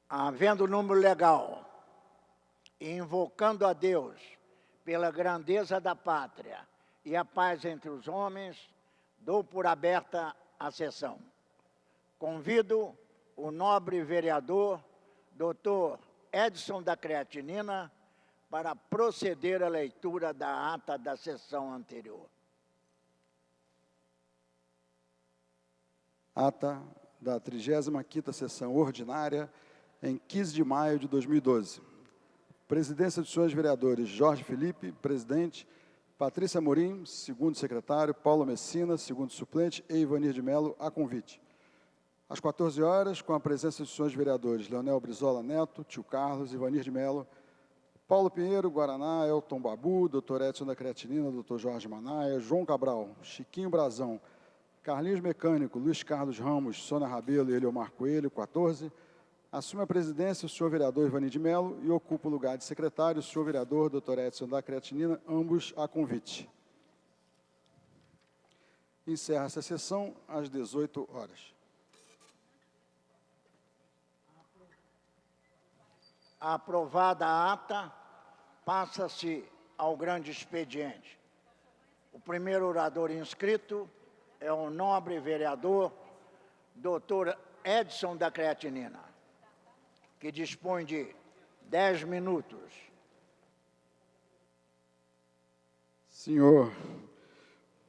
Havendo número legal, e invocando a Deus pela grandeza da pátria e a paz entre os homens, dou por aberta a sessão. Convido o nobre vereador, doutor Edson da Creatinina, para proceder à leitura da ata da sessão anterior. Ata da 35ª sessão ordinária, em 15 de maio de 2012. Presidência dos senhores vereadores Jorge Felipe, presidente, Patrícia Morim, segundo secretário, Paulo Messina, segundo suplente, e Ivanir de Mello, a convite. Às 14 horas, com a presença dos senhores vereadores Leonel Brizola Neto, Tio Carlos, Ivanir de Mello, Paulo Pinheiro, Guaraná, Elton Babu, doutor Edson da Creatinina, doutor Jorge Manaia, João Cabral, Chiquinho Brazão, Carlinhos Mecânico, Luiz Carlos Ramos, Sônia Rabelo e Eliomar Coelho, 14, assume a presidência o senhor vereador Ivanir de Mello e ocupa o lugar de secretário o senhor vereador doutor Edson da Creatinina, ambos a convite. Encerra-se a sessão às 18 horas. Aprovada a ata, passa-se ao grande expediente. O primeiro orador inscrito é o nobre vereador doutor Edson da Creatinina, que dispõe de 10 minutos. Senhor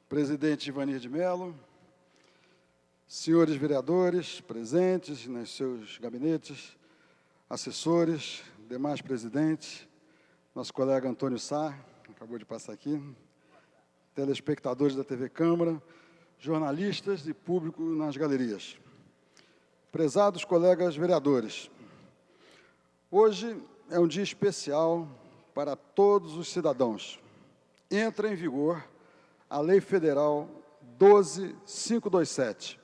presidente Ivanir de Mello, senhores vereadores presentes nos seus gabinetes, assessores, demais presidentes, nosso colega Antônio Sá, acabou de passar aqui, telespectadores da TV Câmara, jornalistas e público nas galerias. Prezados colegas vereadores, hoje é um dia especial para todos os cidadãos. Entra em vigor a Lei Federal 12.527,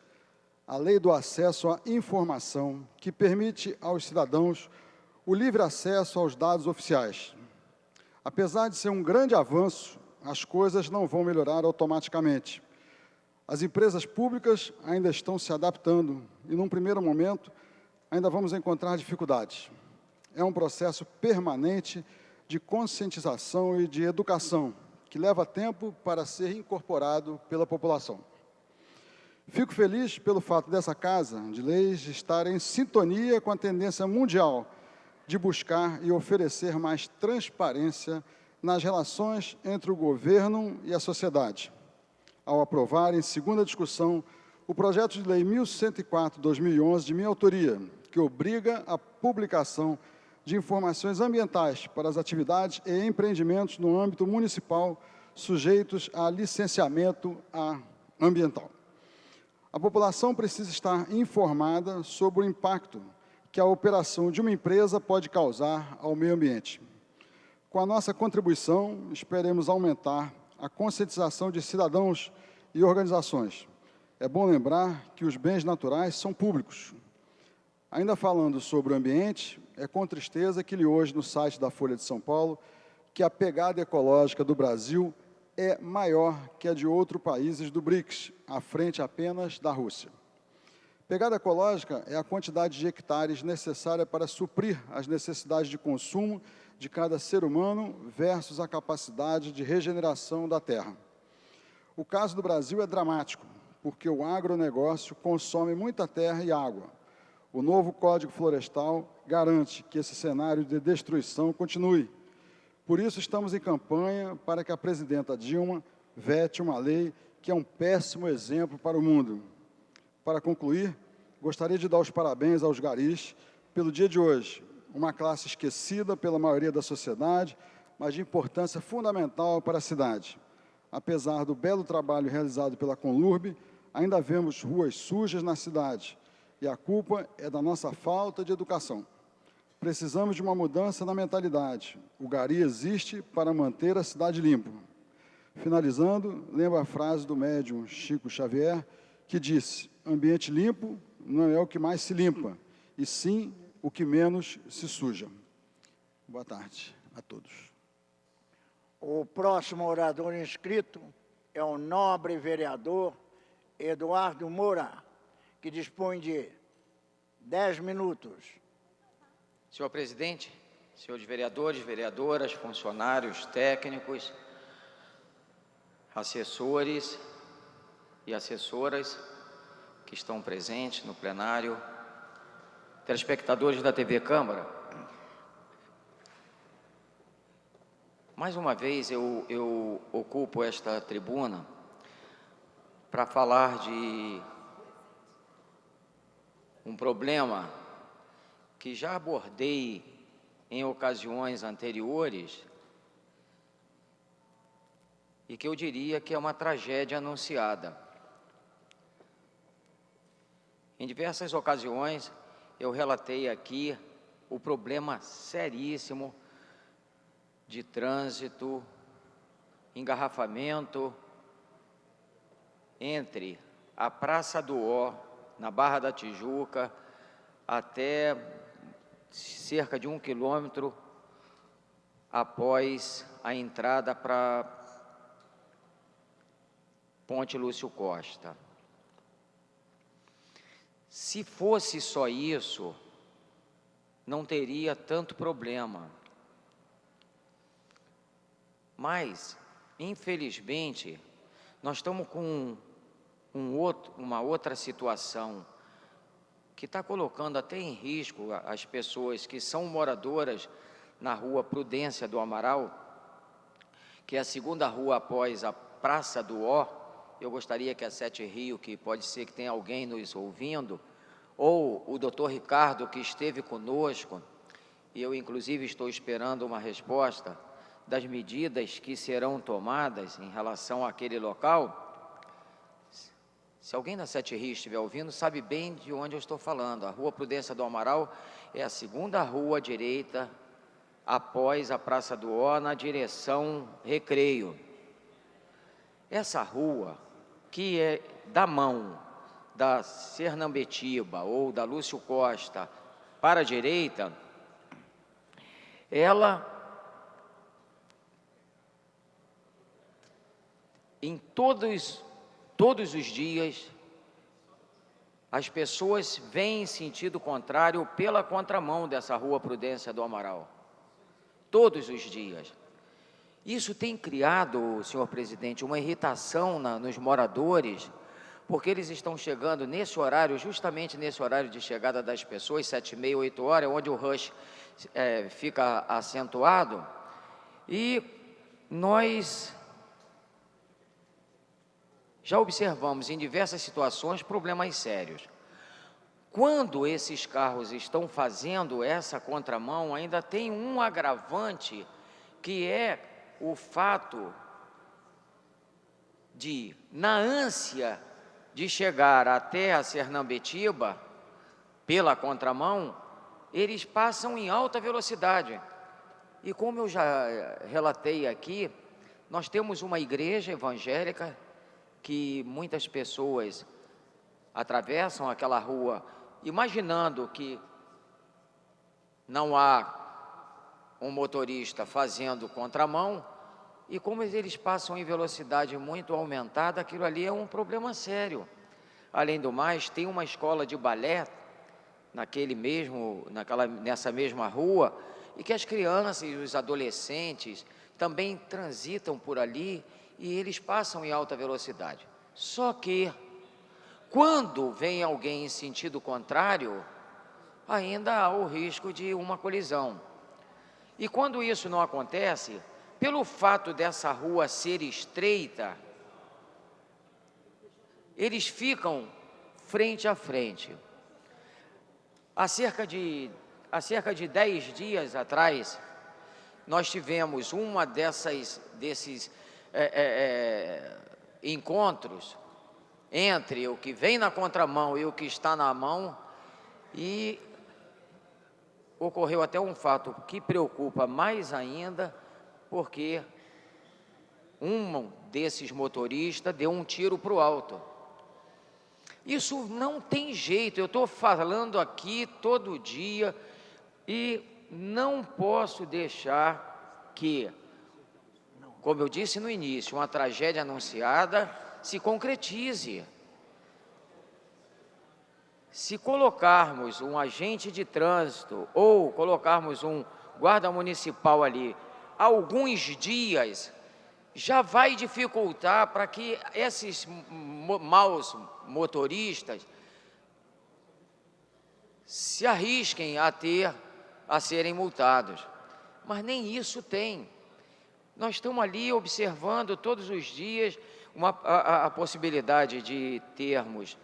a Lei do Acesso à Informação, que permite aos cidadãos o livre acesso aos dados oficiais. Apesar de ser um grande avanço, as coisas não vão melhorar automaticamente. As empresas públicas ainda estão se adaptando e, num primeiro momento, ainda vamos encontrar dificuldades. É um processo permanente de conscientização e de educação, que leva tempo para ser incorporado pela população. Fico feliz pelo fato dessa Casa de Leis estar em sintonia com a tendência mundial de buscar e oferecer mais transparência nas relações entre o governo e a sociedade, ao aprovar em segunda discussão o projeto de lei 1104/2011 de minha autoria, que obriga a publicação de informações ambientais para as atividades e empreendimentos no âmbito municipal sujeitos a licenciamento ambiental. A população precisa estar informada sobre o impacto que a operação de uma empresa pode causar ao meio ambiente. Com a nossa contribuição, esperemos aumentar a conscientização de cidadãos e organizações. É bom lembrar que os bens naturais são públicos. Ainda falando sobre o ambiente, é com tristeza que li hoje no site da Folha de São Paulo que a pegada ecológica do Brasil é maior que a de outros países do BRICS, à frente apenas da Rússia. Pegada ecológica é a quantidade de hectares necessária para suprir as necessidades de consumo de cada ser humano versus a capacidade de regeneração da terra. O caso do Brasil é dramático, porque o agronegócio consome muita terra e água. O novo Código Florestal garante que esse cenário de destruição continue. Por isso, estamos em campanha para que a presidenta Dilma vete uma lei que é um péssimo exemplo para o mundo. Para concluir, gostaria de dar os parabéns aos garis pelo dia de hoje, uma classe esquecida pela maioria da sociedade, mas de importância fundamental para a cidade. Apesar do belo trabalho realizado pela Conlurb, ainda vemos ruas sujas na cidade, e a culpa é da nossa falta de educação. Precisamos de uma mudança na mentalidade. O gari existe para manter a cidade limpa. Finalizando, lembro a frase do médium Chico Xavier, que disse: ambiente limpo não é o que mais se limpa, e sim o que menos se suja. Boa tarde a todos. O próximo orador inscrito é o nobre vereador Eduardo Moura, que dispõe de 10 minutos. Senhor presidente, senhores vereadores, vereadoras, funcionários técnicos, assessores e assessoras que estão presentes no plenário, telespectadores da TV Câmara, mais uma vez eu ocupo esta tribuna para falar de um problema que já abordei em ocasiões anteriores e que eu diria que é uma tragédia anunciada. Em diversas ocasiões eu relatei aqui o problema seríssimo de trânsito, engarrafamento entre a Praça do Ó, na Barra da Tijuca, até cerca de 1 quilômetro após a entrada para Ponte Lúcio Costa. Se fosse só isso, não teria tanto problema. Mas, infelizmente, nós estamos com uma outra situação que está colocando até em risco as pessoas que são moradoras na Rua Prudência do Amaral, que é a segunda rua após a Praça do Ó. Eu gostaria que a Sete Rio, que pode ser que tenha alguém nos ouvindo, ou o doutor Ricardo, que esteve conosco, e eu inclusive estou esperando uma resposta das medidas que serão tomadas em relação àquele local. Se alguém da Sete Rios estiver ouvindo, sabe bem de onde eu estou falando. A Rua Prudência do Amaral é a segunda rua à direita após a Praça do Ó, na direção Recreio. Essa rua, que é da mão da Sernambetiba ou da Lúcio Costa para a direita, ela, em todos os dias, as pessoas vêm em sentido contrário pela contramão dessa Rua Prudência do Amaral. Todos os dias. Isso tem criado, senhor presidente, uma irritação nos moradores, porque eles estão chegando nesse horário, justamente nesse horário de chegada das pessoas, 7h30, 8 horas, onde o rush fica acentuado, e nós já observamos em diversas situações problemas sérios. Quando esses carros estão fazendo essa contramão, ainda tem um agravante, que é o fato de, na ânsia de chegar até a Sernambetiba, pela contramão, eles passam em alta velocidade. E como eu já relatei aqui, nós temos uma igreja evangélica que muitas pessoas atravessam aquela rua imaginando que não há um motorista fazendo contramão, e como eles passam em velocidade muito aumentada, aquilo ali é um problema sério. Além do mais, tem uma escola de balé nessa mesma rua, e que as crianças e os adolescentes também transitam por ali, e eles passam em alta velocidade. Só que, quando vem alguém em sentido contrário, ainda há o risco de uma colisão. E quando isso não acontece, pelo fato dessa rua ser estreita, eles ficam frente a frente. Há cerca de 10 dias atrás, nós tivemos uma desses encontros entre o que vem na contramão e o que está na mão, e ocorreu até um fato que preocupa mais ainda, porque um desses motoristas deu um tiro para o alto. Isso não tem jeito, eu estou falando aqui todo dia e não posso deixar que, como eu disse no início, uma tragédia anunciada se concretize. se colocarmos um agente de trânsito ou colocarmos um guarda municipal ali, alguns dias, já vai dificultar para que esses maus motoristas se arrisquem a serem multados. Mas nem isso tem. Nós estamos ali observando todos os dias a possibilidade de termos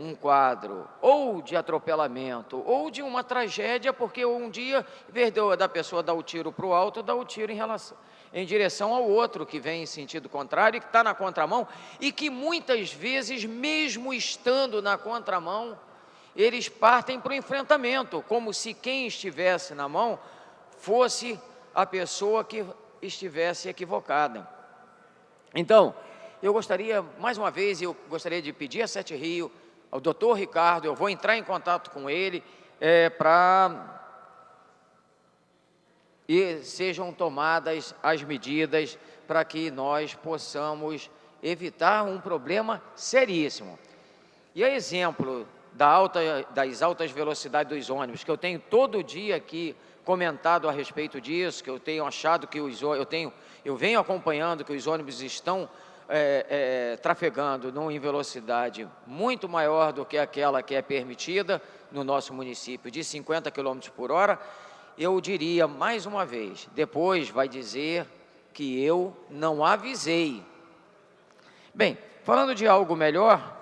um quadro ou de atropelamento ou de uma tragédia, porque um dia, em vez da pessoa dar o tiro para o alto, dá o tiro em direção ao outro que vem em sentido contrário e que está na contramão, e que muitas vezes, mesmo estando na contramão, eles partem para o enfrentamento, como se quem estivesse na mão fosse a pessoa que estivesse equivocada. Então, eu gostaria, mais uma vez, de pedir a Sete Rio, ao doutor Ricardo, eu vou entrar em contato com ele, e sejam tomadas as medidas para que nós possamos evitar um problema seríssimo. E a exemplo das altas velocidades dos ônibus, que eu tenho todo dia aqui comentado a respeito disso, que eu tenho achado que eu venho acompanhando que os ônibus estão trafegando em velocidade muito maior do que aquela que é permitida no nosso município, de 50 km por hora, eu diria mais uma vez, depois vai dizer que eu não avisei. Bem, falando de algo melhor,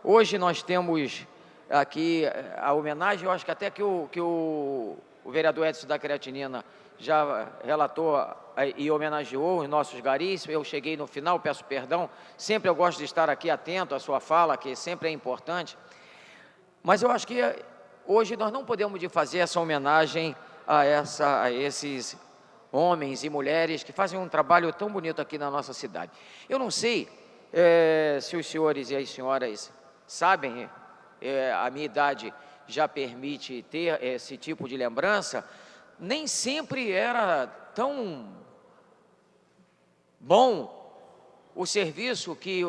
hoje nós temos aqui a homenagem, eu acho que até que o vereador Edson da Creatinina já relatou e homenageou os nossos garis. Eu cheguei no final, peço perdão, sempre eu gosto de estar aqui atento à sua fala, que sempre é importante, mas eu acho que hoje nós não podemos fazer essa homenagem a esses homens e mulheres que fazem um trabalho tão bonito aqui na nossa cidade. Eu não sei se os senhores e as senhoras sabem, a minha idade já permite ter esse tipo de lembrança, nem sempre era tão bom o serviço que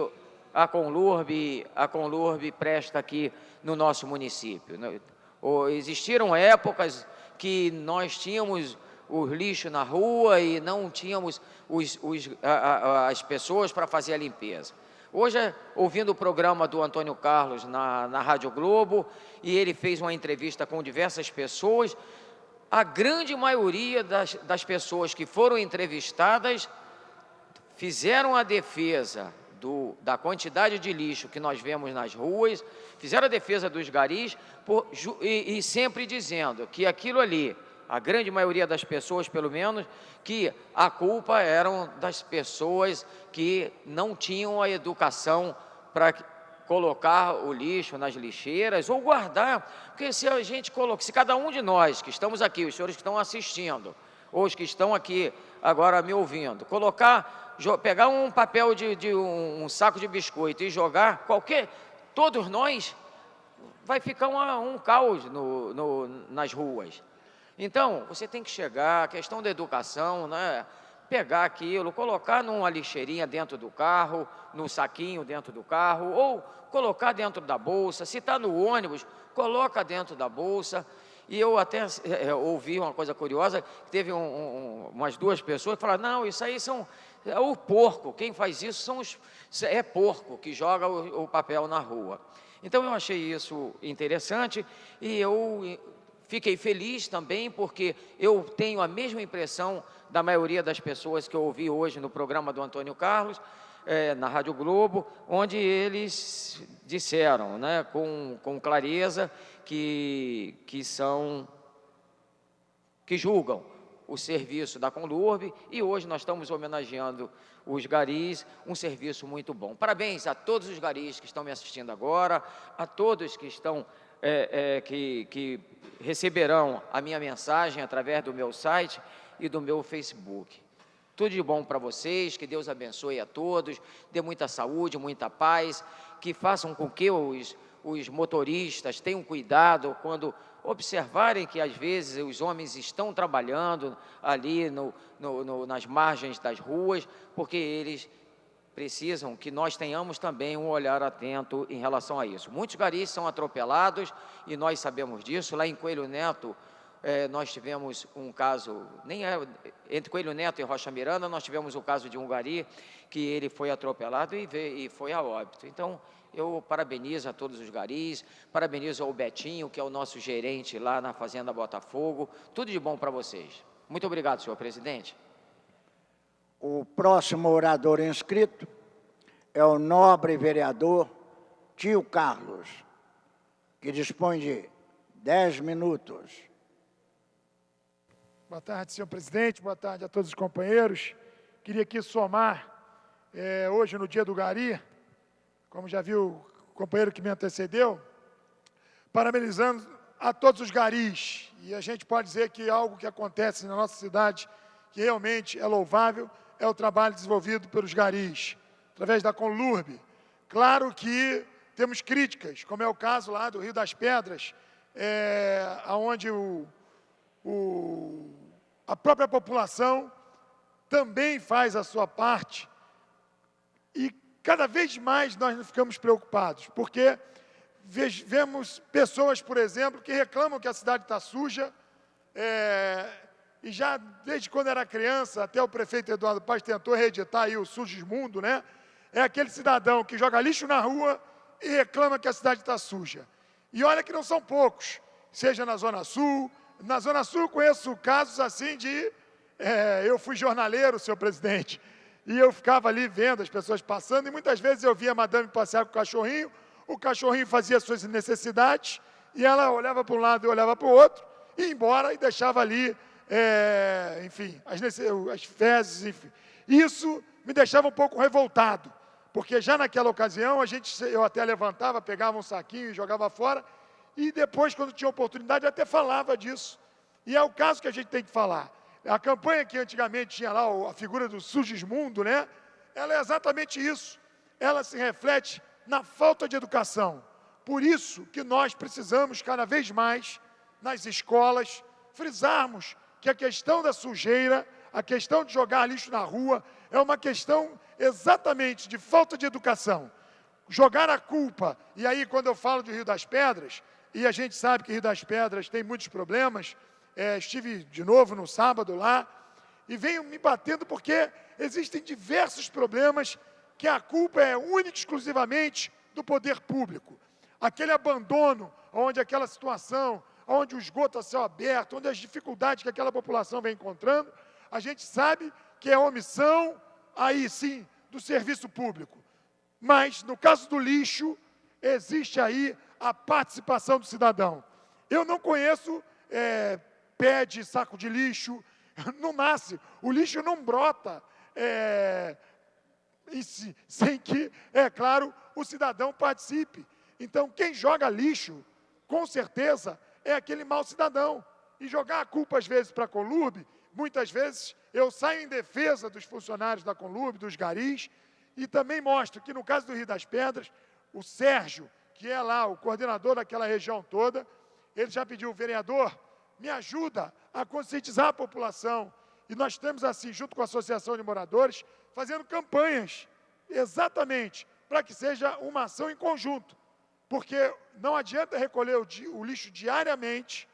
a Conlurb presta aqui no nosso município. Existiram épocas que nós tínhamos o lixo na rua e não tínhamos as pessoas para fazer a limpeza. Hoje, ouvindo o programa do Antônio Carlos na Rádio Globo, e ele fez uma entrevista com diversas pessoas, a grande maioria das pessoas que foram entrevistadas fizeram a defesa da quantidade de lixo que nós vemos nas ruas, fizeram a defesa dos garis, e sempre dizendo que aquilo ali, a grande maioria das pessoas, pelo menos, que a culpa eram das pessoas que não tinham a educação para colocar o lixo nas lixeiras ou guardar, porque se a gente se cada um de nós que estamos aqui, os senhores que estão assistindo, ou os que estão aqui agora me ouvindo, pegar um papel um saco de biscoito e jogar todos nós, vai ficar um caos nas ruas. Então, você tem que chegar, a questão da educação, né? Pegar aquilo, colocar numa lixeirinha dentro do carro, num saquinho dentro do carro, ou colocar dentro da bolsa. Se está no ônibus, coloca dentro da bolsa. E eu até ouvi uma coisa curiosa, teve umas duas pessoas que falaram, não, isso aí é o porco, quem faz isso é porco que joga o papel na rua. Então, eu achei isso interessante e eu fiquei feliz também, porque eu tenho a mesma impressão da maioria das pessoas que eu ouvi hoje no programa do Antônio Carlos, na Rádio Globo, onde eles disseram, né, com clareza, que julgam o serviço da Conlurb, e hoje nós estamos homenageando os garis, um serviço muito bom. Parabéns a todos os garis que estão me assistindo agora, a todos que estão que receberão a minha mensagem através do meu site e do meu Facebook. Tudo de bom para vocês, que Deus abençoe a todos, dê muita saúde, muita paz, que façam com que os motoristas tenham cuidado quando observarem que às vezes os homens estão trabalhando ali nas margens das ruas, porque eles precisam que nós tenhamos também um olhar atento em relação a isso. Muitos garis são atropelados e nós sabemos disso. Lá em Coelho Neto, nós tivemos um caso, entre Coelho Neto e Rocha Miranda, nós tivemos o caso de um gari que ele foi atropelado e foi a óbito. Então, eu parabenizo a todos os garis, parabenizo ao Betinho, que é o nosso gerente lá na Fazenda Botafogo. Tudo de bom para vocês. Muito obrigado, senhor presidente. O próximo orador inscrito é o nobre vereador Tio Carlos, que dispõe de 10 minutos. Boa tarde, senhor presidente, boa tarde a todos os companheiros. Queria aqui somar, hoje no dia do gari, como já viu o companheiro que me antecedeu, parabenizando a todos os garis. E a gente pode dizer que algo que acontece na nossa cidade, que realmente é louvável, é o trabalho desenvolvido pelos garis, através da Conlurb. Claro que temos críticas, como é o caso lá do Rio das Pedras, onde a própria população também faz a sua parte e cada vez mais nós ficamos preocupados, porque vemos pessoas, por exemplo, que reclamam que a cidade está suja, e já desde quando era criança, até o prefeito Eduardo Paz tentou reeditar aí o Sugismundo, né? É aquele cidadão que joga lixo na rua e reclama que a cidade está suja. E olha que não são poucos, seja na Zona Sul. Na Zona Sul eu conheço casos assim de... eu fui jornaleiro, senhor presidente, e eu ficava ali vendo as pessoas passando, e muitas vezes eu via a madame passear com o cachorrinho fazia suas necessidades, e ela olhava para um lado e olhava para o outro, e ia embora e deixava ali, enfim, as fezes, enfim. Isso me deixava um pouco revoltado, porque já naquela ocasião eu até levantava, pegava um saquinho e jogava fora, e depois, quando tinha oportunidade, eu até falava disso. E é o caso que a gente tem que falar. A campanha que antigamente tinha lá, a figura do Sugismundo, né? Ela é exatamente isso. Ela se reflete na falta de educação. Por isso que nós precisamos, cada vez mais, nas escolas, frisarmos que a questão da sujeira, a questão de jogar lixo na rua, é uma questão exatamente de falta de educação. Jogar a culpa, e aí quando eu falo do Rio das Pedras, e a gente sabe que Rio das Pedras tem muitos problemas, estive de novo no sábado lá, e venho me batendo porque existem diversos problemas que a culpa é única e exclusivamente do poder público. Aquele abandono, onde aquela situação, onde o esgoto a céu aberto, onde as dificuldades que aquela população vem encontrando, a gente sabe que é omissão, aí sim, do serviço público. Mas, no caso do lixo, existe aí a participação do cidadão. Eu não conheço pé de saco de lixo, não nasce, o lixo não brota, sem que, é claro, o cidadão participe. Então, quem joga lixo, com certeza, é aquele mau cidadão. E jogar a culpa, às vezes, para a Conlurb, muitas vezes eu saio em defesa dos funcionários da Conlurb, dos garis, e também mostro que, no caso do Rio das Pedras, o Sérgio, que é lá o coordenador daquela região toda, ele já pediu, vereador, me ajuda a conscientizar a população. E nós estamos assim, junto com a Associação de Moradores, fazendo campanhas, exatamente, para que seja uma ação em conjunto. Porque não adianta recolher o lixo diariamente,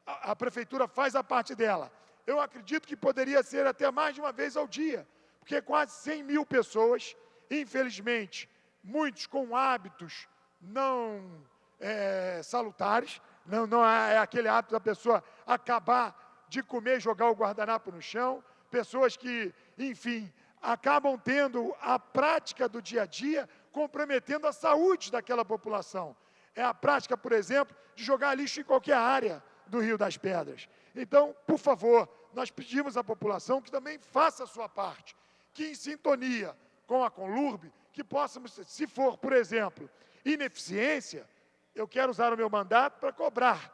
a prefeitura faz a parte dela. Eu acredito que poderia ser até mais de uma vez ao dia, porque quase 100 mil pessoas, infelizmente, muitos com hábitos não salutares, não é aquele hábito da pessoa acabar de comer e jogar o guardanapo no chão, pessoas que, enfim, acabam tendo a prática do dia a dia comprometendo a saúde daquela população. É a prática, por exemplo, de jogar lixo em qualquer área do Rio das Pedras. Então, por favor, nós pedimos à população que também faça a sua parte, que em sintonia com a Conlurb, que possamos, se for, por exemplo, ineficiência, eu quero usar o meu mandato para cobrar.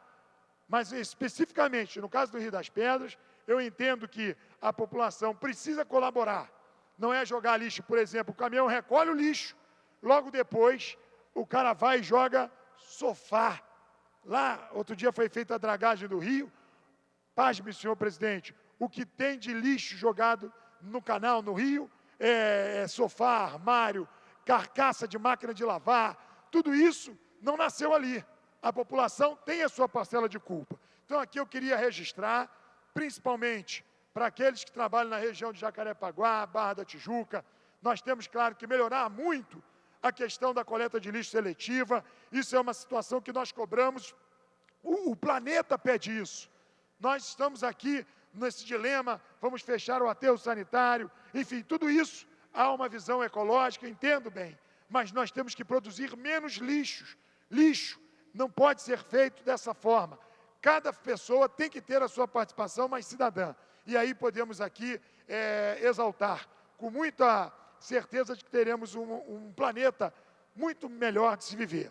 Mas, especificamente, no caso do Rio das Pedras, eu entendo que a população precisa colaborar. Não é jogar lixo, por exemplo, o caminhão recolhe o lixo, logo depois o cara vai e joga sofá. Lá, outro dia foi feita a dragagem do rio, pasme, senhor presidente, o que tem de lixo jogado no canal, no rio, sofá, armário, carcaça de máquina de lavar, tudo isso não nasceu ali. A população tem a sua parcela de culpa. Então, aqui eu queria registrar, principalmente para aqueles que trabalham na região de Jacarepaguá, Barra da Tijuca, nós temos, claro, que melhorar muito a questão da coleta de lixo seletiva. Isso é uma situação que nós cobramos, o planeta pede isso. Nós estamos aqui nesse dilema, vamos fechar o aterro sanitário, enfim, tudo isso há uma visão ecológica, entendo bem, mas nós temos que produzir menos lixo. Lixo não pode ser feito dessa forma. Cada pessoa tem que ter a sua participação mais cidadã. E aí podemos aqui exaltar com muita certeza de que teremos um planeta muito melhor de se viver.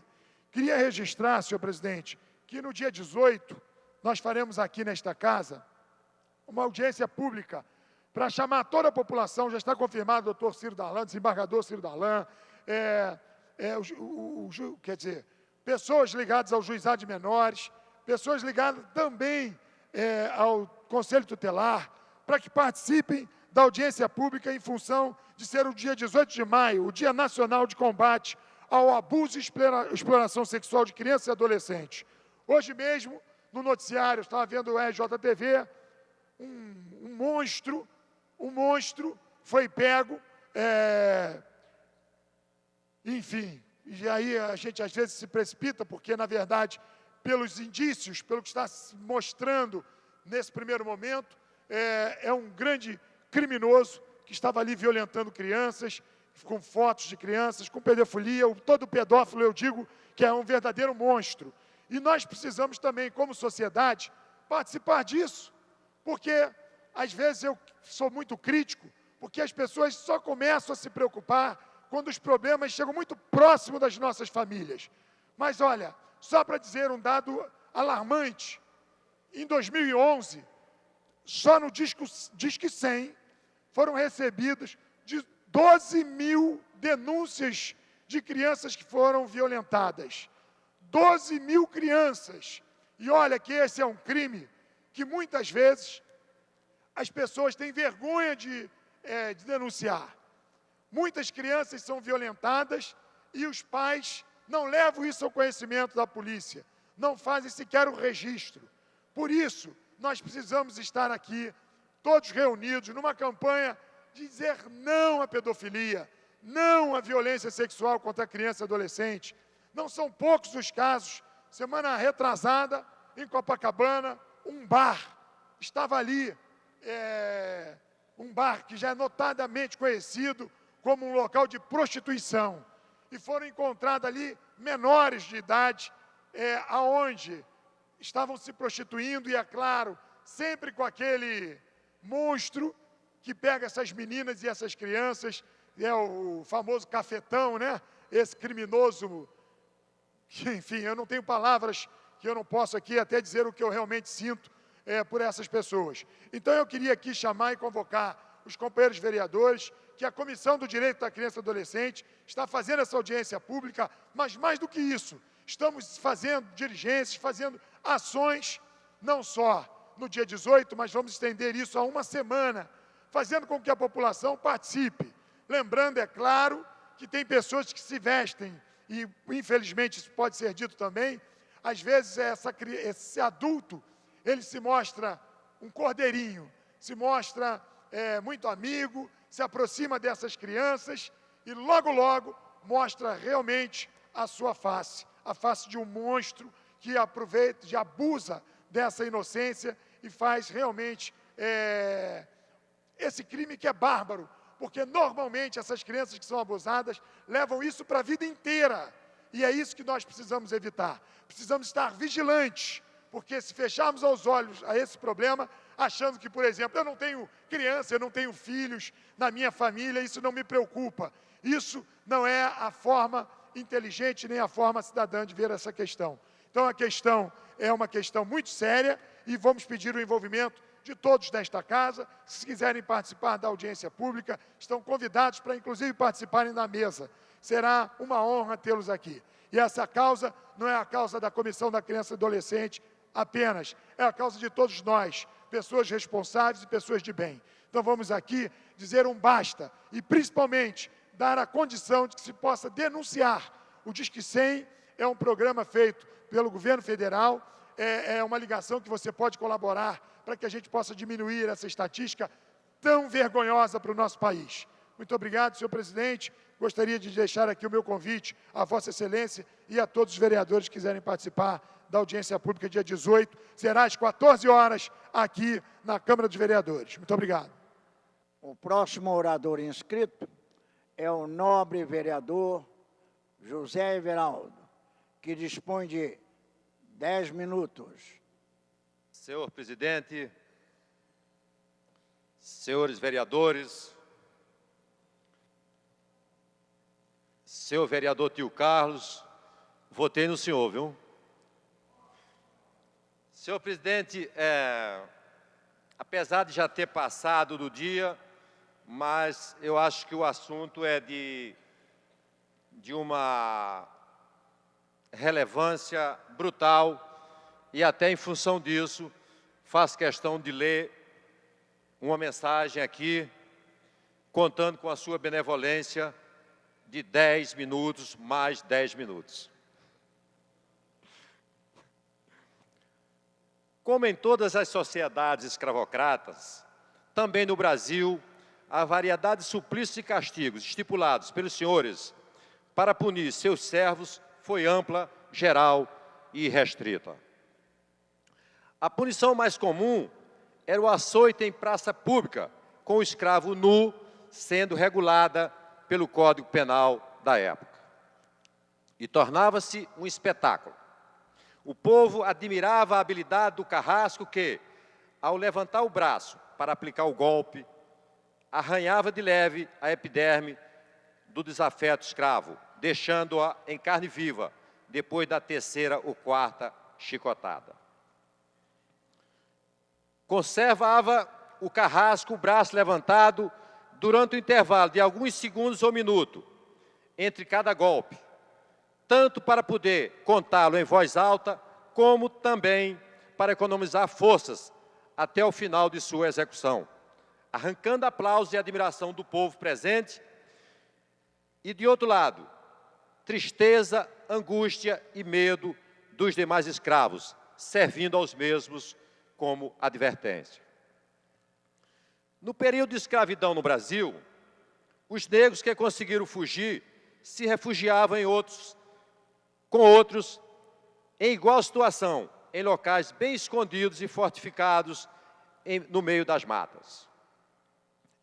Queria registrar, senhor presidente, que no dia 18, nós faremos aqui nesta casa uma audiência pública para chamar toda a população, já está confirmado o doutor Ciro Darlan, desembargador Ciro Darlan, quer dizer, pessoas ligadas ao juizado de menores, pessoas ligadas também ao Conselho Tutelar, para que participem da audiência pública em função de ser o dia 18 de maio, o Dia Nacional de Combate ao Abuso e Exploração Sexual de Crianças e Adolescentes. Hoje mesmo, no noticiário, estava vendo o RJTV, um monstro foi pego, enfim, e aí a gente às vezes se precipita, porque na verdade, pelos indícios, pelo que está se mostrando nesse primeiro momento, é um grande criminoso que estava ali violentando crianças, com fotos de crianças, com pedofilia. Todo pedófilo, eu digo, que é um verdadeiro monstro. E nós precisamos também, como sociedade, participar disso, porque às vezes eu sou muito crítico, porque as pessoas só começam a se preocupar quando os problemas chegam muito próximo das nossas famílias. Mas olha, só para dizer um dado alarmante, em 2011, só no Disque 100, foram recebidas de 12 mil denúncias de crianças que foram violentadas. 12 mil crianças. E olha que esse é um crime que muitas vezes as pessoas têm vergonha de denunciar. Muitas crianças são violentadas e os pais não levam isso ao conhecimento da polícia, não fazem sequer o registro. Por isso, nós precisamos estar aqui, todos reunidos, numa campanha de dizer não à pedofilia, não à violência sexual contra a criança e adolescente. Não são poucos os casos. Semana retrasada, em Copacabana, um bar estava ali, um bar que já é notadamente conhecido como um local de prostituição. E foram encontrados ali menores de idade, aonde estavam se prostituindo, e é claro, sempre com aquele monstro que pega essas meninas e essas crianças, o famoso cafetão, né? Esse criminoso, enfim, eu não tenho palavras que eu não posso aqui até dizer o que eu realmente sinto por essas pessoas. Então eu queria aqui chamar e convocar os companheiros vereadores, que a Comissão do Direito da Criança e do Adolescente está fazendo essa audiência pública, mas mais do que isso, estamos fazendo diligências, fazendo ações, não só no dia 18, mas vamos estender isso a uma semana, fazendo com que a população participe. Lembrando, é claro, que tem pessoas que se vestem, e infelizmente isso pode ser dito também, às vezes esse adulto, ele se mostra um cordeirinho, se mostra muito amigo, se aproxima dessas crianças e logo, logo mostra realmente a sua face, a face de um monstro que aproveita, que abusa dessa inocência e faz realmente esse crime que é bárbaro, porque normalmente essas crianças que são abusadas levam isso para a vida inteira, e é isso que nós precisamos evitar. Precisamos estar vigilantes, porque se fecharmos os olhos a esse problema, achando que, por exemplo, eu não tenho criança, eu não tenho filhos na minha família, isso não me preocupa. Isso não é a forma inteligente nem a forma cidadã de ver essa questão. Então, a questão é uma questão muito séria e vamos pedir o envolvimento de todos desta casa. Se quiserem participar da audiência pública, estão convidados para, inclusive, participarem da mesa. Será uma honra tê-los aqui. E essa causa não é a causa da Comissão da Criança e Adolescente apenas, é a causa de todos nós, pessoas responsáveis e pessoas de bem. Então vamos aqui dizer um basta e principalmente dar a condição de que se possa denunciar. O Disque 100 é um programa feito pelo governo federal, é uma ligação que você pode colaborar para que a gente possa diminuir essa estatística tão vergonhosa para o nosso país. Muito obrigado, senhor presidente. Gostaria de deixar aqui o meu convite à Vossa Excelência e a todos os vereadores que quiserem participar da audiência pública dia 18. Será às 14 horas aqui na Câmara dos Vereadores. Muito obrigado. O próximo orador inscrito é o nobre vereador José Everaldo, que dispõe de 10 minutos. Senhor presidente, senhores vereadores, senhor vereador Tio Carlos, votei no senhor, viu? Senhor presidente, apesar de já ter passado do dia, mas eu acho que o assunto é de uma relevância brutal e até em função disso faço questão de ler uma mensagem aqui, contando com a sua benevolência de 10 minutos, mais 10 minutos. Como em todas as sociedades escravocratas, também no Brasil, a variedade de suplícios e castigos estipulados pelos senhores para punir seus servos foi ampla, geral e restrita. A punição mais comum era o açoite em praça pública, com o escravo nu, sendo regulada pelo Código Penal da época. E tornava-se um espetáculo. O povo admirava a habilidade do carrasco que, ao levantar o braço para aplicar o golpe, arranhava de leve a epiderme do desafeto escravo, deixando-a em carne viva, depois da terceira ou quarta chicotada. Conservava o carrasco, o braço levantado, durante o intervalo de alguns segundos ou minuto, entre cada golpe, tanto para poder contá-lo em voz alta, como também para economizar forças até o final de sua execução, arrancando aplausos e admiração do povo presente, e, de outro lado, tristeza, angústia e medo dos demais escravos, servindo aos mesmos como advertência. No período de escravidão no Brasil, os negros que conseguiram fugir se refugiavam com outros em igual situação, em locais bem escondidos e fortificados no meio das matas.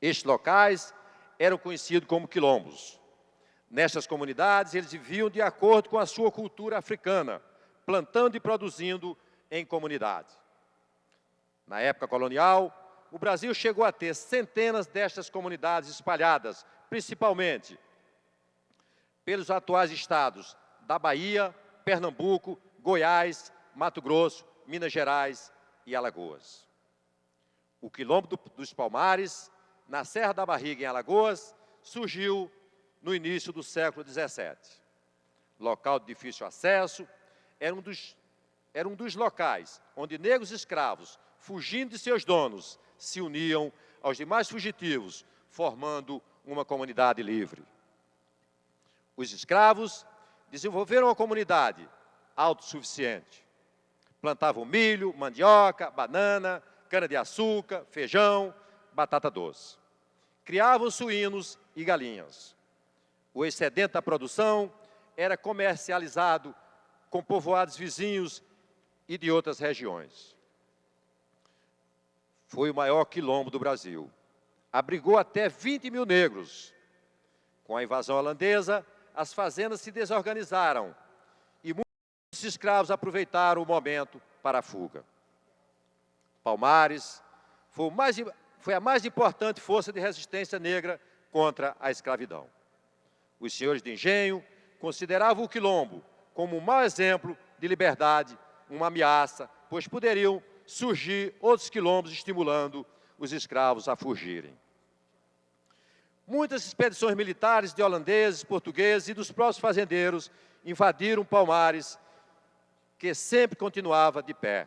Estes locais eram conhecidos como quilombos. Nestas comunidades, eles viviam de acordo com a sua cultura africana, plantando e produzindo em comunidade. Na época colonial, o Brasil chegou a ter centenas destas comunidades espalhadas, principalmente pelos atuais estados da Bahia, Pernambuco, Goiás, Mato Grosso, Minas Gerais e Alagoas. O Quilombo dos Palmares, na Serra da Barriga, em Alagoas, surgiu no início do século XVII. Local de difícil acesso, era um dos locais onde negros escravos, fugindo de seus donos, se uniam aos demais fugitivos, formando uma comunidade livre. Os escravos desenvolveram uma comunidade autossuficiente. Plantavam milho, mandioca, banana, cana-de-açúcar, feijão, batata doce. Criavam suínos e galinhas. O excedente da produção era comercializado com povoados vizinhos e de outras regiões. Foi o maior quilombo do Brasil. Abrigou até 20 mil negros. Com a invasão holandesa, as fazendas se desorganizaram e muitos escravos aproveitaram o momento para a fuga. Palmares foi a mais importante força de resistência negra contra a escravidão. Os senhores de engenho consideravam o quilombo como um mau exemplo de liberdade, uma ameaça, pois poderiam surgir outros quilombos estimulando os escravos a fugirem. Muitas expedições militares de holandeses, portugueses e dos próprios fazendeiros invadiram Palmares, que sempre continuava de pé.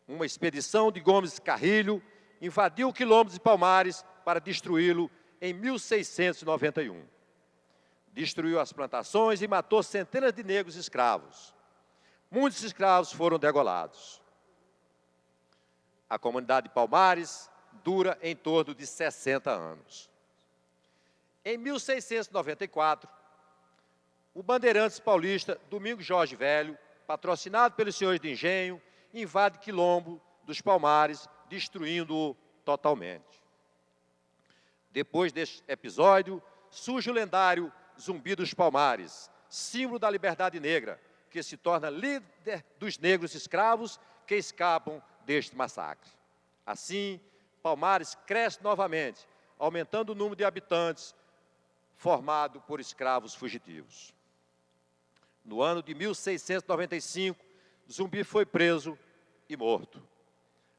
Uma expedição de Gomes Carrilho invadiu o quilombo de Palmares para destruí-lo em 1691. Destruiu as plantações e matou centenas de negros escravos. Muitos escravos foram degolados. A comunidade de Palmares dura em torno de 60 anos. Em 1694, o Bandeirantes paulista Domingos Jorge Velho, patrocinado pelos senhores de engenho, invade Quilombo dos Palmares, destruindo-o totalmente. Depois deste episódio, surge o lendário Zumbi dos Palmares, símbolo da liberdade negra, que se torna líder dos negros escravos que escapam deste massacre. Assim, Palmares cresce novamente, aumentando o número de habitantes formado por escravos fugitivos. No ano de 1695, Zumbi foi preso e morto.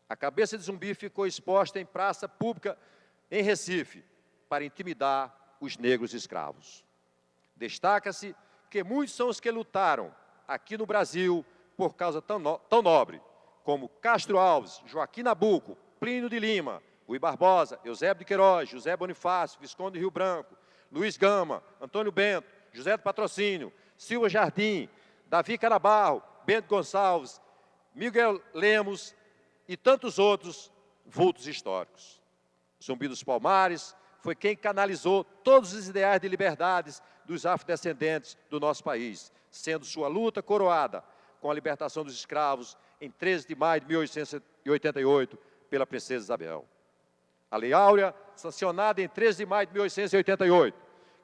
A cabeça de Zumbi ficou exposta em praça pública em Recife para intimidar os negros escravos. Destaca-se que muitos são os que lutaram aqui no Brasil por causa tão nobre, como Castro Alves, Joaquim Nabuco, Plínio de Lima, Rui Barbosa, Eusébio de Queiroz, José Bonifácio, Visconde de Rio Branco, Luiz Gama, Antônio Bento, José do Patrocínio, Silva Jardim, Davi Carabarro, Bento Gonçalves, Miguel Lemos e tantos outros vultos históricos. Zumbi dos Palmares foi quem canalizou todos os ideais de liberdades dos afrodescendentes do nosso país, sendo sua luta coroada com a libertação dos escravos em 13 de maio de 1888 pela princesa Isabel. A Lei Áurea, sancionada em 13 de maio de 1888,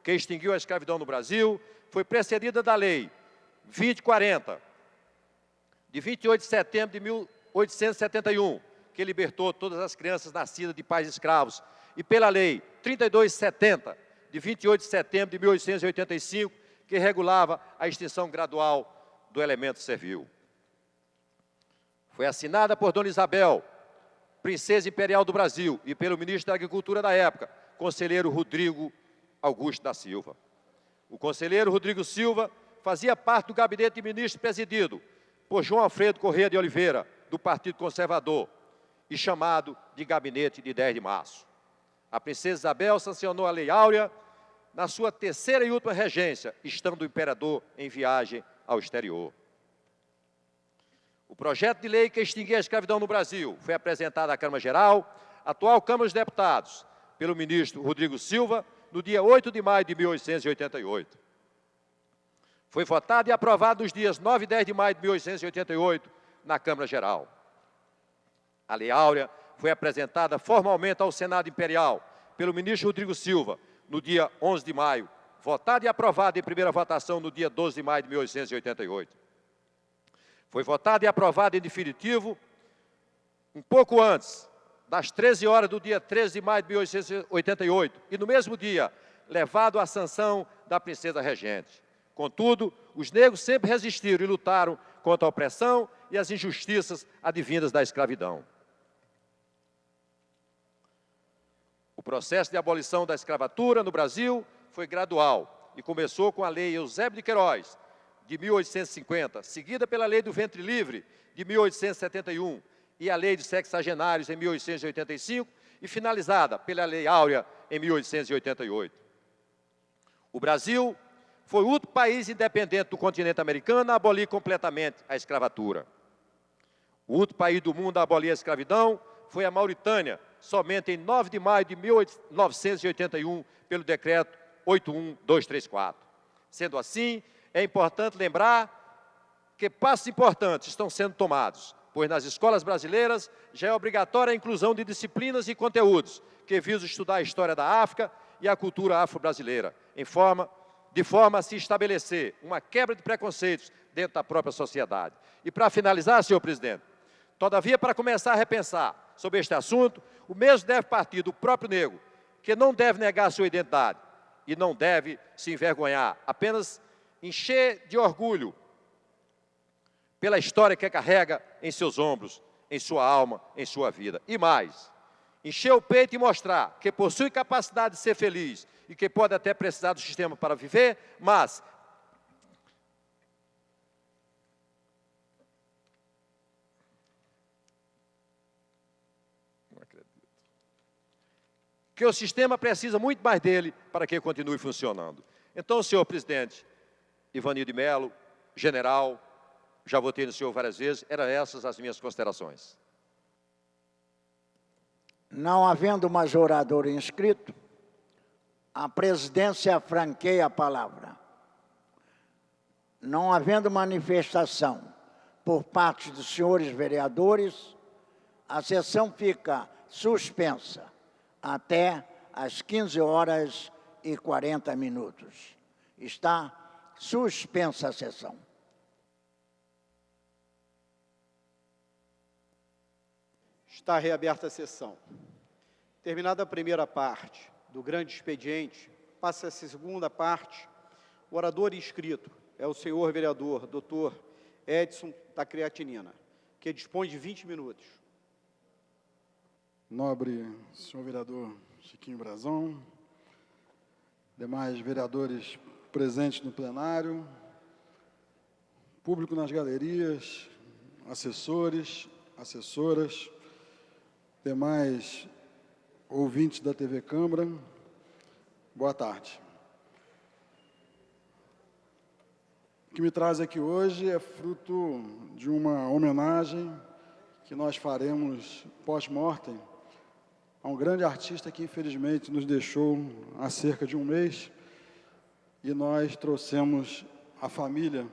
que extinguiu a escravidão no Brasil, foi precedida da Lei 2040, de 28 de setembro de 1871, que libertou todas as crianças nascidas de pais escravos, e pela Lei 3270, de 28 de setembro de 1885, que regulava a extinção gradual do elemento servil. Foi assinada por Dona Isabel, princesa imperial do Brasil, e pelo ministro da Agricultura da época, conselheiro Rodrigo Augusto da Silva. O conselheiro Rodrigo Silva fazia parte do gabinete de ministro presidido por João Alfredo Corrêa de Oliveira, do Partido Conservador, e chamado de Gabinete de 10 de Março. A princesa Isabel sancionou a Lei Áurea na sua terceira e última regência, estando o imperador em viagem ao exterior. O projeto de lei que extinguia a escravidão no Brasil foi apresentado à Câmara Geral, atual Câmara dos Deputados, pelo ministro Rodrigo Silva, no dia 8 de maio de 1888. Foi votado e aprovado nos dias 9 e 10 de maio de 1888, na Câmara Geral. A Lei Áurea foi apresentada formalmente ao Senado Imperial, pelo ministro Rodrigo Silva, no dia 11 de maio, votada e aprovada em primeira votação no dia 12 de maio de 1888. Foi votada e aprovada em definitivo um pouco antes das 13 horas do dia 13 de maio de 1888, e no mesmo dia, levado à sanção da princesa regente. Contudo, os negros sempre resistiram e lutaram contra a opressão e as injustiças advindas da escravidão. O processo de abolição da escravatura no Brasil foi gradual e começou com a Lei Eusébio de Queiroz, de 1850, seguida pela Lei do Ventre Livre, de 1871, e a Lei de Sexagenários, em 1885, e finalizada pela Lei Áurea, em 1888. O Brasil foi o último país independente do continente americano a abolir completamente a escravatura. O último país do mundo a abolir a escravidão foi a Mauritânia, somente em 9 de maio de 1981, pelo decreto 81234. Sendo assim, é importante lembrar que passos importantes estão sendo tomados, pois nas escolas brasileiras já é obrigatória a inclusão de disciplinas e conteúdos que visam estudar a história da África e a cultura afro-brasileira, de forma a se estabelecer uma quebra de preconceitos dentro da própria sociedade. E para finalizar, senhor presidente, todavia, para começar a repensar sobre este assunto, o mesmo deve partir do próprio negro, que não deve negar sua identidade e não deve se envergonhar, apenas encher de orgulho pela história que carrega em seus ombros, em sua alma, em sua vida. E mais, encher o peito e mostrar que possui capacidade de ser feliz e que pode até precisar do sistema para viver, mas não acredito. porque o sistema precisa muito mais dele para que continue funcionando. Então, senhor presidente, Ivanildo de Mello, general, já votei no senhor várias vezes, eram essas as minhas considerações. Não havendo mais orador inscrito, a presidência franqueia a palavra. Não havendo manifestação por parte dos senhores vereadores, a sessão fica suspensa até às 15h40. Está suspensa a sessão. Está reaberta a sessão. Terminada a primeira parte do grande expediente, passa a segunda parte. O orador inscrito é o senhor vereador Dr. Edson da Creatinina, que dispõe de 20 minutos. Nobre senhor vereador Chiquinho Brazão, demais vereadores presentes no plenário, público nas galerias, assessores, assessoras, demais ouvintes da TV Câmara, boa tarde. O que me traz aqui hoje é fruto de uma homenagem que nós faremos pós-mortem a um grande artista que infelizmente nos deixou há cerca de um mês, e nós trouxemos a família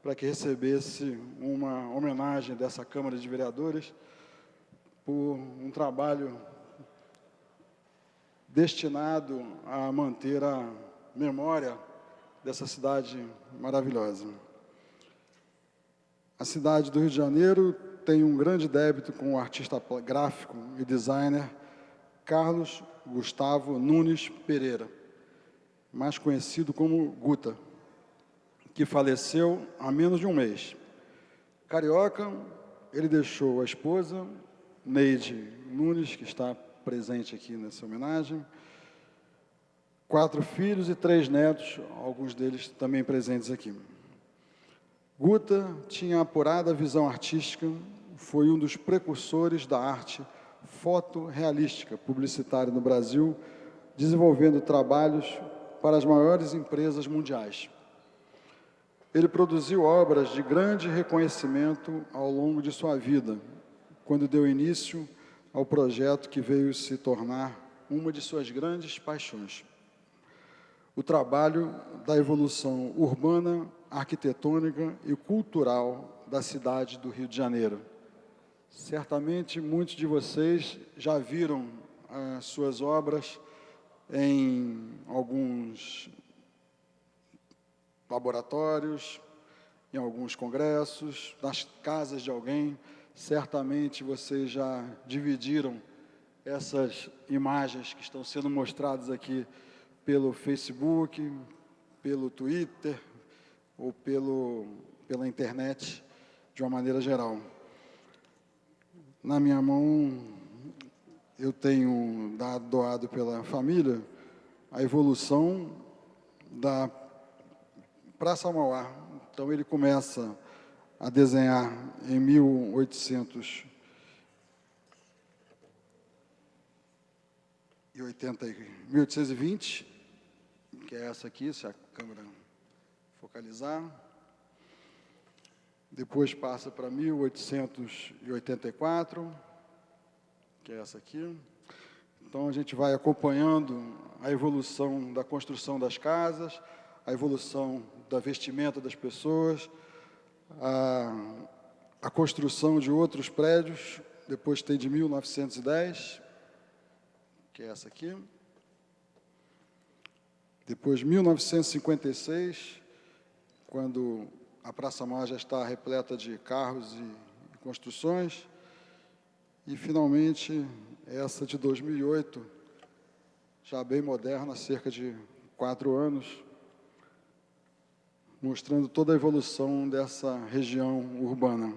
para que recebesse uma homenagem dessa Câmara de Vereadores por um trabalho destinado a manter a memória dessa cidade maravilhosa. A cidade do Rio de Janeiro tem um grande débito com o artista gráfico e designer Carlos Gustavo Nunes Pereira, mais conhecido como Guta, que faleceu há menos de um mês. Carioca, ele deixou a esposa, Neide Nunes, que está presente aqui nessa homenagem, 4 filhos e 3 netos, alguns deles também presentes aqui. Guta tinha apurada visão artística, foi um dos precursores da arte fotorrealística publicitária no Brasil, desenvolvendo trabalhos para as maiores empresas mundiais. Ele produziu obras de grande reconhecimento ao longo de sua vida, quando deu início ao projeto que veio se tornar uma de suas grandes paixões: o trabalho da evolução urbana, arquitetônica e cultural da cidade do Rio de Janeiro. Certamente, muitos de vocês já viram as suas obras em alguns laboratórios, em alguns congressos, nas casas de alguém. Certamente, vocês já dividiram essas imagens que estão sendo mostradas aqui pelo Facebook, pelo Twitter ou pela internet, de uma maneira geral. Na minha mão, eu tenho doado pela família a evolução da Praça Mauá. Então, ele começa a desenhar em 1820, que é essa aqui, se a câmera focalizar. Depois passa para 1884, que é essa aqui. Então, a gente vai acompanhando a evolução da construção das casas, a evolução da vestimenta das pessoas, a construção de outros prédios. Depois tem de 1910, que é essa aqui. Depois, 1956, quando a Praça Mauá já está repleta de carros e construções. E, finalmente, essa de 2008, já bem moderna, há cerca de 4 anos, mostrando toda a evolução dessa região urbana.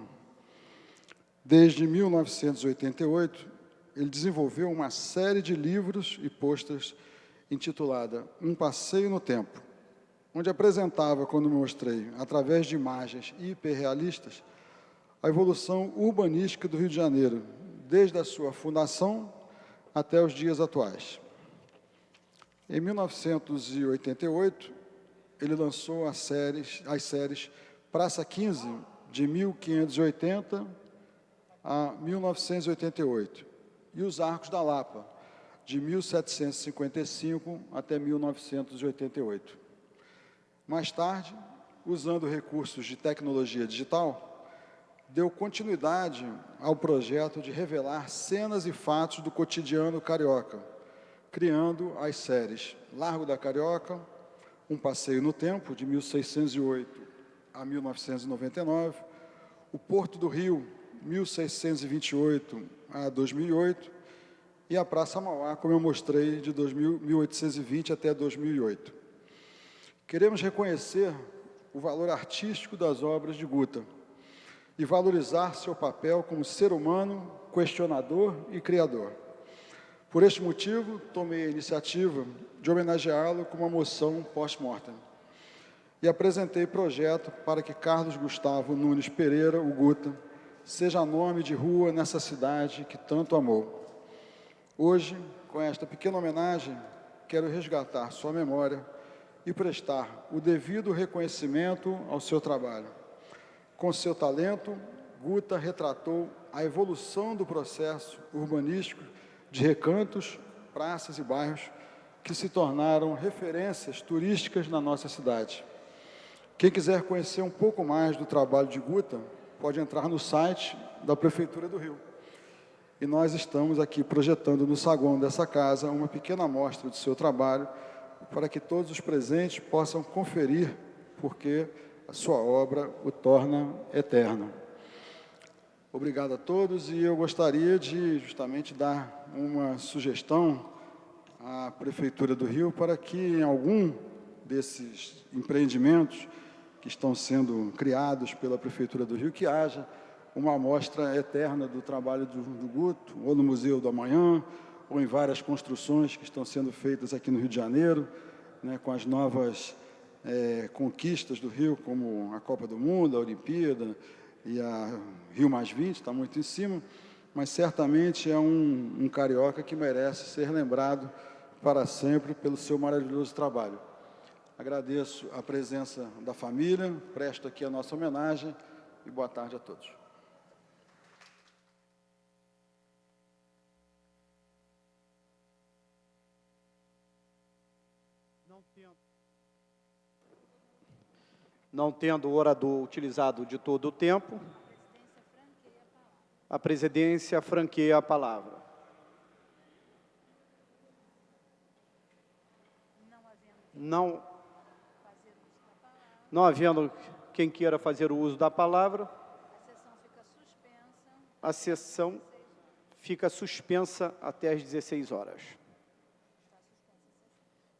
Desde 1988, ele desenvolveu uma série de livros e posters intitulada Um Passeio no Tempo, onde apresentava, quando mostrei, através de imagens hiperrealistas, a evolução urbanística do Rio de Janeiro, desde a sua fundação até os dias atuais. Em 1988, ele lançou as séries Praça 15, de 1580 a 1988, e Os Arcos da Lapa, de 1755 até 1988. Mais tarde, usando recursos de tecnologia digital, deu continuidade ao projeto de revelar cenas e fatos do cotidiano carioca, criando as séries Largo da Carioca, Um Passeio no Tempo, de 1608 a 1999, O Porto do Rio, 1628 a 2008, e a Praça Mauá, como eu mostrei, de 1820 até 2008. Queremos reconhecer o valor artístico das obras de Guta e valorizar seu papel como ser humano, questionador e criador. Por este motivo, tomei a iniciativa de homenageá-lo com uma moção post-mortem e apresentei projeto para que Carlos Gustavo Nunes Pereira, o Guta, seja nome de rua nessa cidade que tanto amou. Hoje, com esta pequena homenagem, quero resgatar sua memória e prestar o devido reconhecimento ao seu trabalho. Com seu talento, Guta retratou a evolução do processo urbanístico de recantos, praças e bairros que se tornaram referências turísticas na nossa cidade. Quem quiser conhecer um pouco mais do trabalho de Guta, pode entrar no site da Prefeitura do Rio. E nós estamos aqui projetando no saguão dessa casa uma pequena amostra do seu trabalho para que todos os presentes possam conferir, porque a sua obra o torna eterno. Obrigado a todos, e eu gostaria de justamente dar uma sugestão à Prefeitura do Rio para que em algum desses empreendimentos que estão sendo criados pela Prefeitura do Rio, que haja uma amostra eterna do trabalho do Guto, ou no Museu do Amanhã, ou em várias construções que estão sendo feitas aqui no Rio de Janeiro, né, com as novas conquistas do Rio, como a Copa do Mundo, a Olimpíada e a Rio +20, está muito em cima, mas certamente é um carioca que merece ser lembrado para sempre pelo seu maravilhoso trabalho. Agradeço a presença da família, presto aqui a nossa homenagem e boa tarde a todos. Não tendo o orador utilizado de todo o tempo, a presidência franqueia a palavra. Não havendo quem queira fazer o uso da palavra, a sessão fica suspensa até às 16 horas.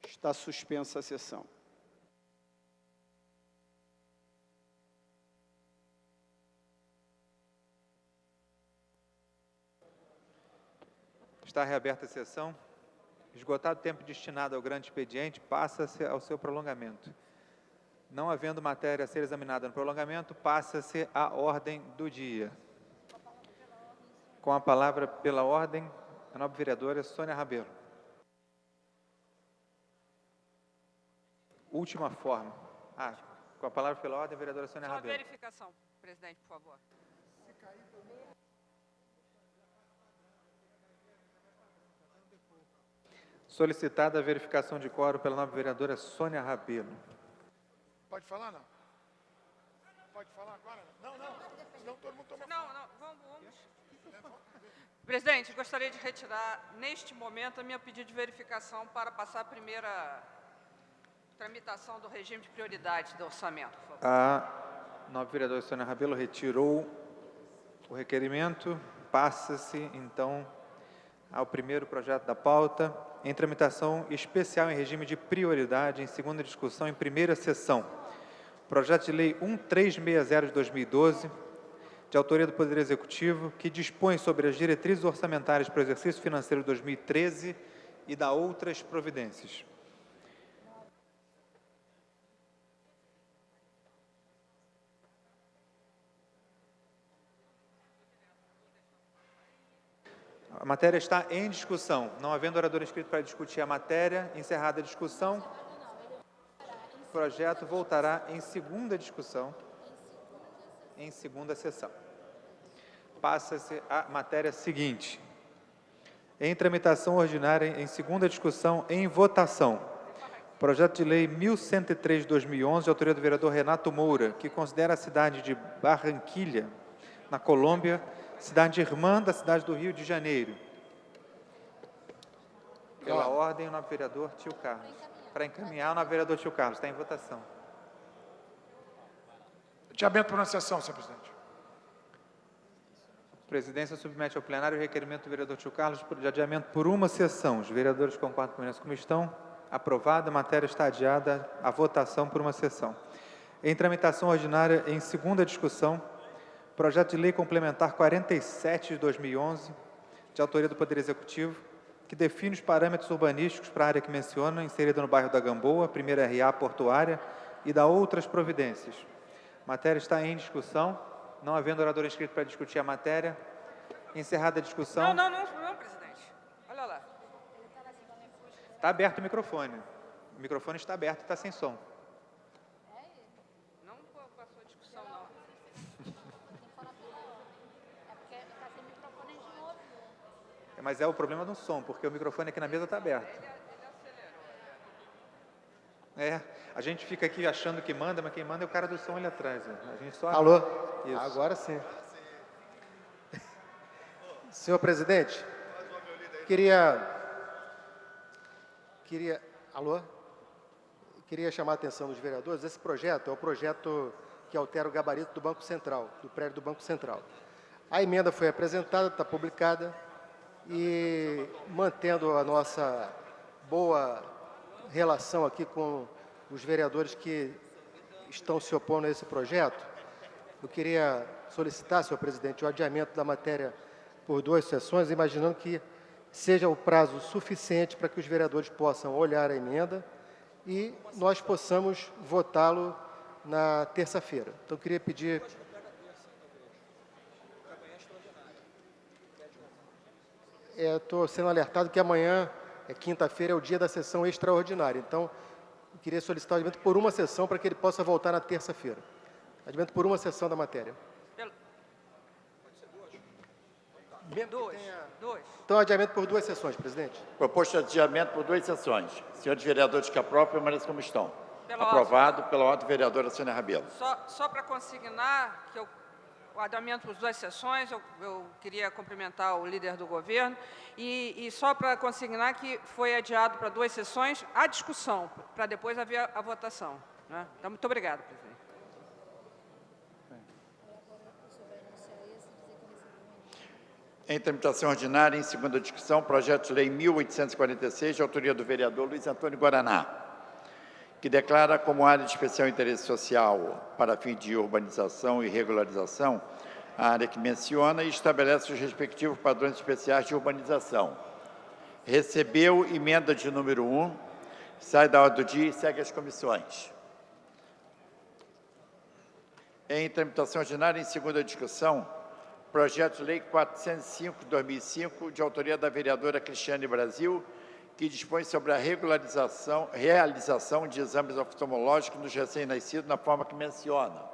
Está suspensa a sessão. Está reaberta a sessão. Esgotado o tempo destinado ao grande expediente, passa-se ao seu prolongamento. Não havendo matéria a ser examinada no prolongamento, passa-se à ordem do dia. Com a palavra pela ordem, a nobre vereadora Sônia Rabelo. Última forma. Com a palavra pela ordem, a vereadora Sônia Rabelo. Só verificação, presidente, por favor. Solicitada a verificação de quórum pela nobre vereadora Sônia Rabelo. Pode falar, não? Pode falar agora? Não. Senão todo mundo toma. Não, vamos. Presidente, gostaria de retirar, neste momento, a minha pedido de verificação para passar a primeira tramitação do regime de prioridade do orçamento, por favor. A nobre vereadora Sônia Rabelo retirou o requerimento. Passa-se, então, ao primeiro projeto da pauta, em tramitação especial em regime de prioridade, em segunda discussão, em primeira sessão. Projeto de Lei 1360 de 2012, de autoria do Poder Executivo, que dispõe sobre as diretrizes orçamentárias para o exercício financeiro de 2013 e dá outras providências. A matéria está em discussão. Não havendo orador inscrito para discutir a matéria, encerrada a discussão, o projeto voltará em segunda discussão, em segunda sessão. Passa-se a matéria seguinte. Em tramitação ordinária, em segunda discussão, em votação. Projeto de Lei 1103/2011, de autoria do vereador Renato Moura, que considera a cidade de Barranquilha, na Colômbia, cidade irmã da cidade do Rio de Janeiro. Pela ordem, o nobre vereador Tio Carlos. Para encaminhar, o nobre vereador Tio Carlos. Está em votação. Adiamento por uma sessão, senhor presidente. A presidência submete ao plenário o requerimento do vereador Tio Carlos de adiamento por uma sessão. Os vereadores concordam com isso como estão. Aprovada, a matéria está adiada à votação por uma sessão. Em tramitação ordinária, em segunda discussão, projeto de lei complementar 47 de 2011, de autoria do Poder Executivo, que define os parâmetros urbanísticos para a área que menciona, inserida no bairro da Gamboa, primeira RA portuária, e da outras providências. A matéria está em discussão. Não havendo orador inscrito para discutir a matéria, encerrada a discussão. Não, presidente. Olha lá. Está aberto o microfone. O microfone está aberto e está sem som. Não passou a discussão, não. Mas é o problema do som, porque o microfone aqui na mesa está aberto. A gente fica aqui achando que manda, mas quem manda é o cara do som ali atrás. A gente só... Alô? Isso. Agora sim. Senhor presidente, alô? Queria chamar a atenção dos vereadores. Esse projeto é o projeto que altera o gabarito do Banco Central, do prédio do Banco Central. A emenda foi apresentada, está publicada, e mantendo a nossa boa relação aqui com os vereadores que estão se opondo a esse projeto, eu queria solicitar, senhor presidente, o adiamento da matéria por 2 sessões, imaginando que seja o prazo suficiente para que os vereadores possam olhar a emenda e nós possamos votá-lo na terça-feira. Então, eu queria pedir... Estou sendo alertado que amanhã, quinta-feira, é o dia da sessão extraordinária. Então, eu queria solicitar o adiamento por uma sessão para que ele possa voltar na terça-feira. Adiamento por uma sessão da matéria. Dois. Então, adiamento por 2 sessões, presidente. Proposto adiamento por 2 sessões. Senhores vereadores que aprovam, permaneçam como estão. Pela Aprovado pela ordem vereadora Sônia Rabelo. Só para consignar que o adiamento por 2 sessões, eu queria cumprimentar o líder do governo, e só para consignar que foi adiado para 2 sessões a discussão, para depois haver a votação. Né? Então, muito obrigado, presidente. Em tramitação ordinária, em segunda discussão, projeto de lei 1846, de autoria do vereador Luiz Antônio Guaraná, que declara como área de especial interesse social para fim de urbanização e regularização a área que menciona e estabelece os respectivos padrões especiais de urbanização. Recebeu emenda de número 1, sai da ordem do dia e segue as comissões. Em tramitação ordinária, em segunda discussão, projeto de lei 405 de 2005, de autoria da vereadora Cristiane Brasil, que dispõe sobre a realização de exames oftalmológicos nos recém-nascidos na forma que menciona.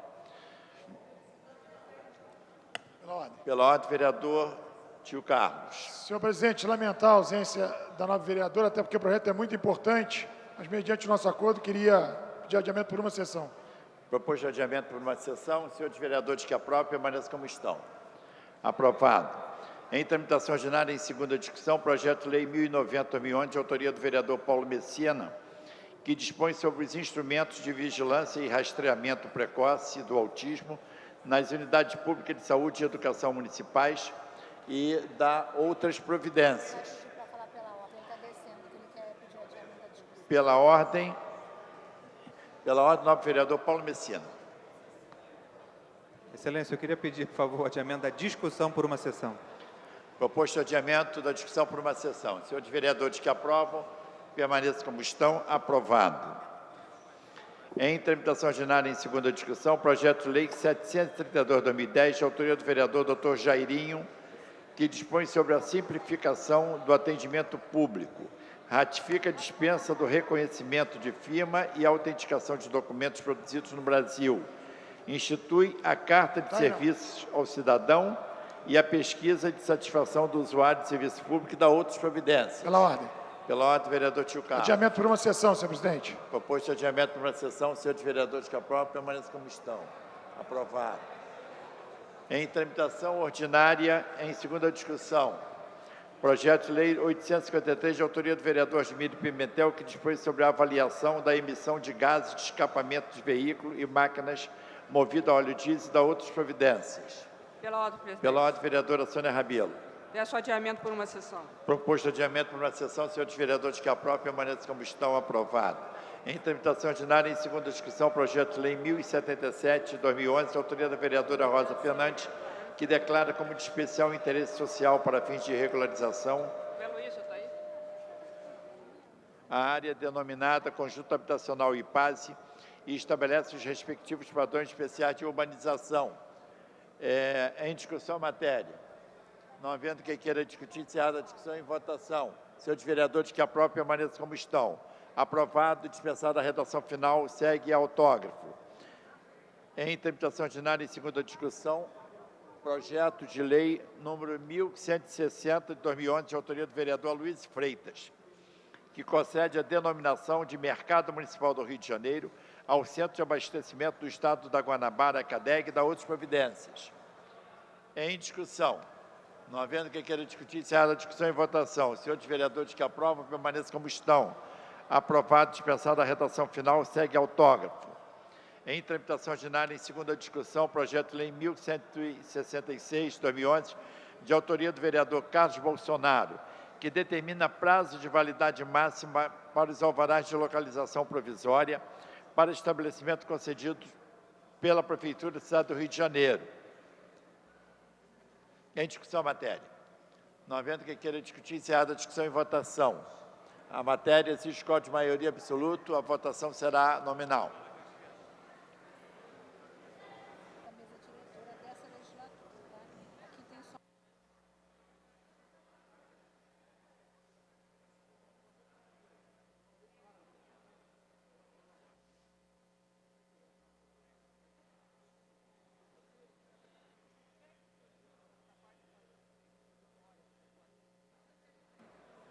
Pela ordem, vereador Tio Carlos. Senhor presidente, lamentar a ausência da nova vereadora, até porque o projeto é muito importante, mas mediante o nosso acordo, queria pedir adiamento por uma sessão. Proposto de adiamento por uma sessão, senhores vereadores que aprovam, permaneçam como estão. Aprovado. Em tramitação ordinária, em segunda discussão, projeto de lei 1090/2011, de autoria do vereador Paulo Messina, que dispõe sobre os instrumentos de vigilância e rastreamento precoce do autismo nas unidades públicas de saúde e educação municipais e dá outras providências. Pela ordem, nobre vereador Paulo Messina. Excelência, eu queria pedir, por favor, o adiamento da discussão por uma sessão. Proposto adiamento da discussão por uma sessão. Senhores vereadores que aprovam, permaneçam como estão. Aprovado. Em tramitação ordinária em segunda discussão, projeto de lei 732/2010, de autoria do vereador Dr. Jairinho, que dispõe sobre a simplificação do atendimento público, ratifica a dispensa do reconhecimento de firma e autenticação de documentos produzidos no Brasil, institui a Carta de Serviços ao Cidadão e a pesquisa de satisfação do usuário de serviço público e dá outras providências. Pela ordem. Pela ordem, vereador Tio Carlos. Adiamento por uma sessão, senhor presidente. Proposto de adiamento por uma sessão, senhores vereadores que aprovam, permaneçam como estão. Aprovado. Em tramitação ordinária, em segunda discussão, projeto de lei 853, de autoria do vereador Admílio Pimentel, que dispõe sobre a avaliação da emissão de gases de escapamento de veículo e máquinas movidas a óleo diesel e da outras providências. Pela ordem, presidente. Pela ordem, vereadora Sônia Rabelo. Peço adiamento por uma sessão. Proposto adiamento por uma sessão, senhores vereadores que aprovam, permaneçam como estão. Aprovado. Em tramitação ordinária, em segunda discussão, projeto de lei 1077, de 2011, de autoria da vereadora Rosa Fernandes, que declara como de especial interesse social para fins de regularização a área denominada Conjunto Habitacional IPASE e estabelece os respectivos padrões especiais de urbanização. Em discussão a matéria. Não havendo quem queira discutir, encerrada a discussão em votação. Senhores vereadores que aprovam, permaneçam como estão. Aprovado, dispensada a redação final, segue autógrafo. Em tramitação ordinária, em segunda discussão, projeto de lei número 1160, de 2011, de autoria do vereador Luiz Freitas, que concede a denominação de Mercado Municipal do Rio de Janeiro ao Centro de Abastecimento do Estado da Guanabara, CADEG, e da outras providências. Em discussão. Não havendo quem queira discutir, encerrada a discussão em votação. Senhores vereadores que aprovam, permaneçam como estão. Aprovado, dispensada a redação final, segue autógrafo. Em tramitação ordinária, em segunda discussão, projeto de lei 1166, de 2011, de autoria do vereador Carlos Bolsonaro, que determina prazo de validade máxima para os alvarás de localização provisória para estabelecimento concedido pela Prefeitura da cidade do Rio de Janeiro. Em discussão a matéria. Não havendo quem queira discutir, encerrada a discussão em votação. A matéria exige código de maioria absoluto, a votação será nominal.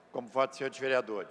Como voto, senhores vereadores.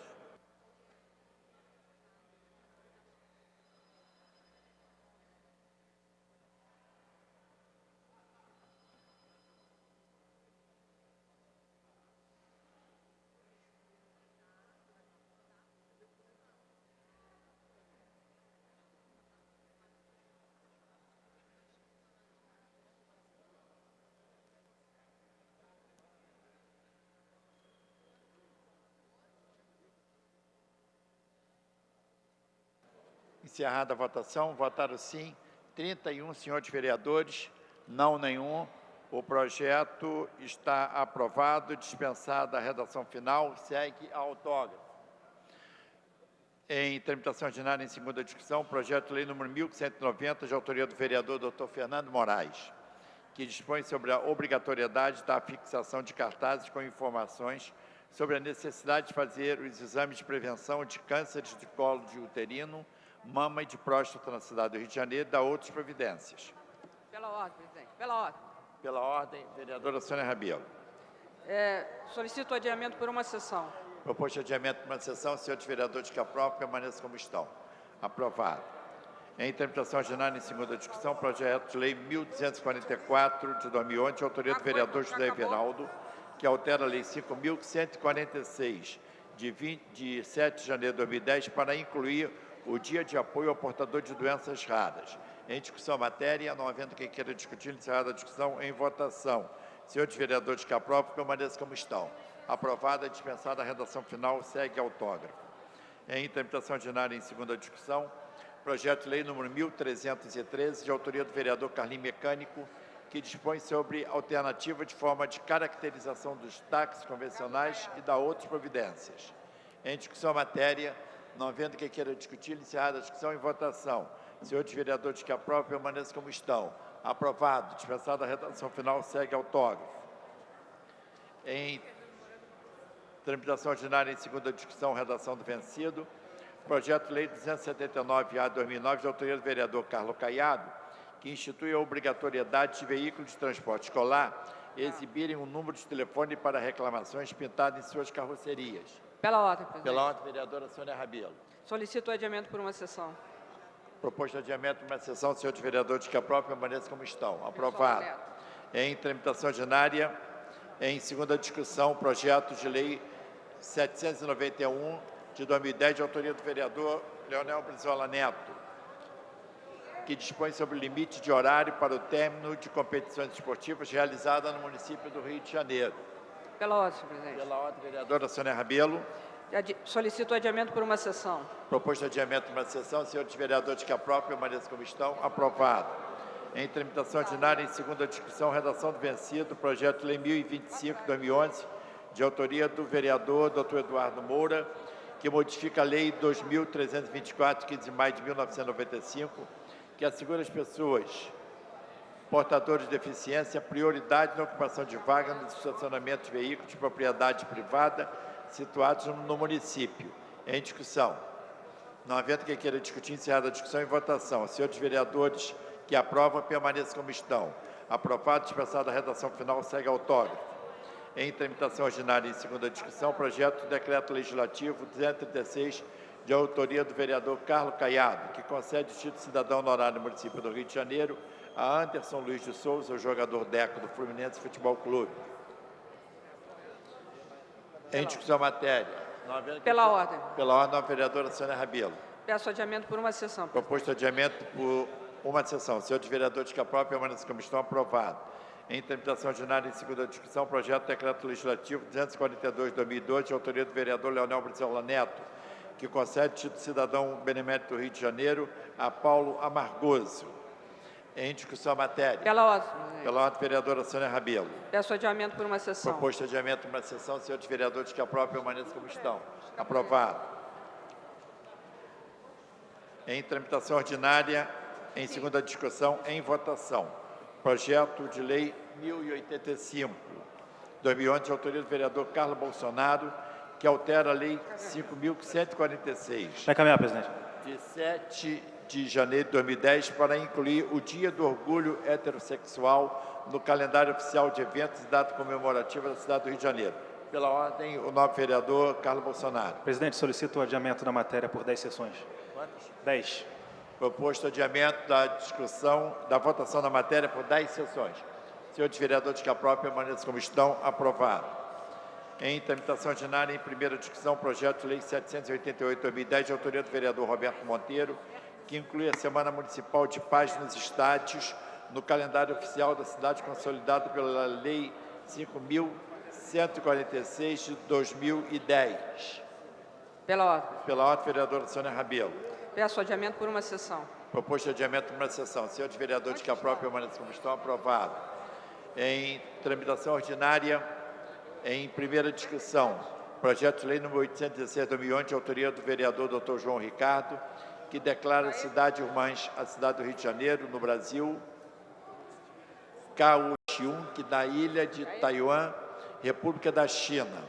Encerrada a votação, votaram sim 31 senhores vereadores, não nenhum. O projeto está aprovado, dispensada a redação final, segue a autógrafo. Em tramitação ordinária em segunda discussão, projeto de lei número 1190, de autoria do vereador Dr. Fernando Moraes, que dispõe sobre a obrigatoriedade da fixação de cartazes com informações sobre a necessidade de fazer os exames de prevenção de cânceres de colo de uterino, mama e de próstata na cidade do Rio de Janeiro, da outras providências. Pela ordem, presidente. Pela ordem. Pela ordem, vereadora Sônia Rabelo. Solicito adiamento por uma sessão. Proposto de adiamento por uma sessão, senhores vereadores que aprovam, permaneçam como estão. Aprovado. Em tramitação ordinária em segunda discussão, projeto de lei 1244, de 2011, de autoria do vereador José Everaldo, que altera a lei 5.146, de 7 de janeiro de 2010, para incluir o Dia de Apoio ao Portador de Doenças Raras. Em discussão a matéria, não havendo quem queira discutir, encerrada a discussão em votação. Senhores vereadores que aprovam, permaneçam como estão. Aprovada, dispensada a redação final, segue autógrafo. Em tramitação ordinária em segunda discussão, projeto de lei número 1313, de autoria do vereador Carlinhos Mecânico, que dispõe sobre alternativa de forma de caracterização dos táxis convencionais e da outras providências. Em discussão a matéria, não havendo quem queira discutir, encerrada a discussão em votação. Senhores vereadores que aprovam, permaneçam como estão. Aprovado. Dispensada a redação final, segue autógrafo. Em tramitação ordinária em segunda discussão, redação do vencido. Projeto de Lei 279-A/2009, de autoria do vereador Carlos Caiado, que institui a obrigatoriedade de veículos de transporte escolar exibirem um número de telefone para reclamações pintado em suas carrocerias. Pela ordem, presidente. Pela ordem, vereadora Sônia Rabelo. Solicito o adiamento por uma sessão. Proposto de adiamento por uma sessão, senhores vereadores, que aprovam, permaneçam como estão. Aprovado. Em tramitação ordinária, em segunda discussão, projeto de lei 791 de 2010, de autoria do vereador Leonel Brizola Neto, que dispõe sobre o limite de horário para o término de competições esportivas realizadas no município do Rio de Janeiro. Pela ordem, senhor presidente. Pela ordem, vereadora Sônia Rabelo. Solicito o adiamento por uma sessão. Proposto de adiamento por uma sessão, senhores vereadores que aprovam, permaneçam como estão. Aprovado. Em tramitação ordinária, em segunda discussão, redação do vencido, projeto de lei 1025/2011, de autoria do vereador Dr. Eduardo Moura, que modifica a lei 2.324, 15 de maio de 1995, que assegura às pessoas portadores de deficiência prioridade na ocupação de vaga no estacionamento de veículos de propriedade privada situados no município. Em discussão. Não havendo quem queira discutir, encerrada a discussão em votação. Senhores vereadores que aprovam, permaneçam como estão. Aprovado, dispensada a redação final, segue autógrafo. Em tramitação ordinária em segunda discussão, projeto de decreto legislativo 236, de autoria do vereador Carlos Caiado, que concede o título de cidadão honorário no município do Rio de Janeiro a Anderson Luiz de Souza, o jogador Deco do Fluminense Futebol Clube. Em discussão matéria. Pela ordem. Pela ordem, a vereadora Sônia Rabelo. Peço adiamento por uma sessão. Proposto adiamento por uma sessão. Senhores vereadores que aprovam, permaneçam como estão. Aprovado. Em tramitação ordinária em segunda discussão, projeto de decreto legislativo 242/2012, de autoria do vereador Leonel Brizola Neto, que concede título de cidadão benemérito do Rio de Janeiro a Paulo Amargoso. Em discussão a matéria. Pela ordem. Pela ordem, vereadora Sônia Rabelo. Peço adiamento por uma sessão. Proposto adiamento por uma sessão, senhores vereadores que aprovam, permaneçam como estão. Aprovado. Em tramitação ordinária, em segunda discussão, em votação. Projeto de lei 1085/2011, de autoria do vereador Carlos Bolsonaro, que altera a lei 5.146. Vai caminhar, presidente. De 7 de janeiro de 2010, para incluir o Dia do Orgulho Heterossexual no calendário oficial de eventos e data comemorativa da cidade do Rio de Janeiro. Pela ordem, o nobre vereador Carlos Bolsonaro. Presidente, solicito o adiamento da matéria por 10 sessões. Quantas? 10. Proposto adiamento da discussão, da votação da matéria por 10 sessões. Senhores vereadores que aprovam, permaneçam como estão. Aprovado. Em tramitação ordinária, em primeira discussão, projeto de lei 788/2010, de autoria do vereador Roberto Monteiro, que inclui a Semana Municipal de Paz nos estádios no calendário oficial da cidade, consolidado pela Lei 5.146 de 2010. Pela ordem. Pela ordem, vereadora Sônia Rabelo. Peço adiamento por uma sessão. Proposto de adiamento por uma sessão. Senhores vereadores que aprovam, permaneçam como estão. Aprovado. Em tramitação ordinária, em primeira discussão, projeto de lei número 816/2011, de autoria do vereador Dr. João Ricardo, que declara a cidade irmãs, a cidade do Rio de Janeiro, no Brasil, Kaohsiung, que da ilha de Taiwan, República da China.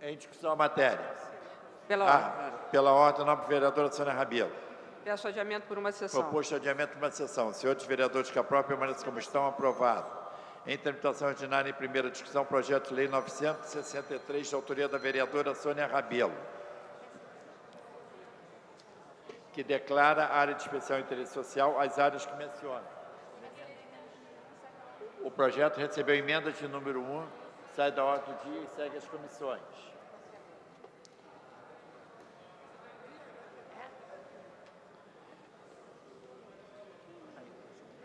Em discussão a matéria. Pela ordem. Pela ordem, nobre vereadora Sônia Rabelo. Peço adiamento por uma sessão. Proposto adiamento por uma sessão. Senhores vereadores que aprovam, permaneçam como estão. Aprovado. Em tramitação ordinária, em primeira discussão, projeto de lei 963, de autoria da vereadora Sônia Rabelo, que declara a área de especial interesse social as áreas que menciona. O projeto recebeu emenda de número 1, sai da ordem do dia e segue as comissões.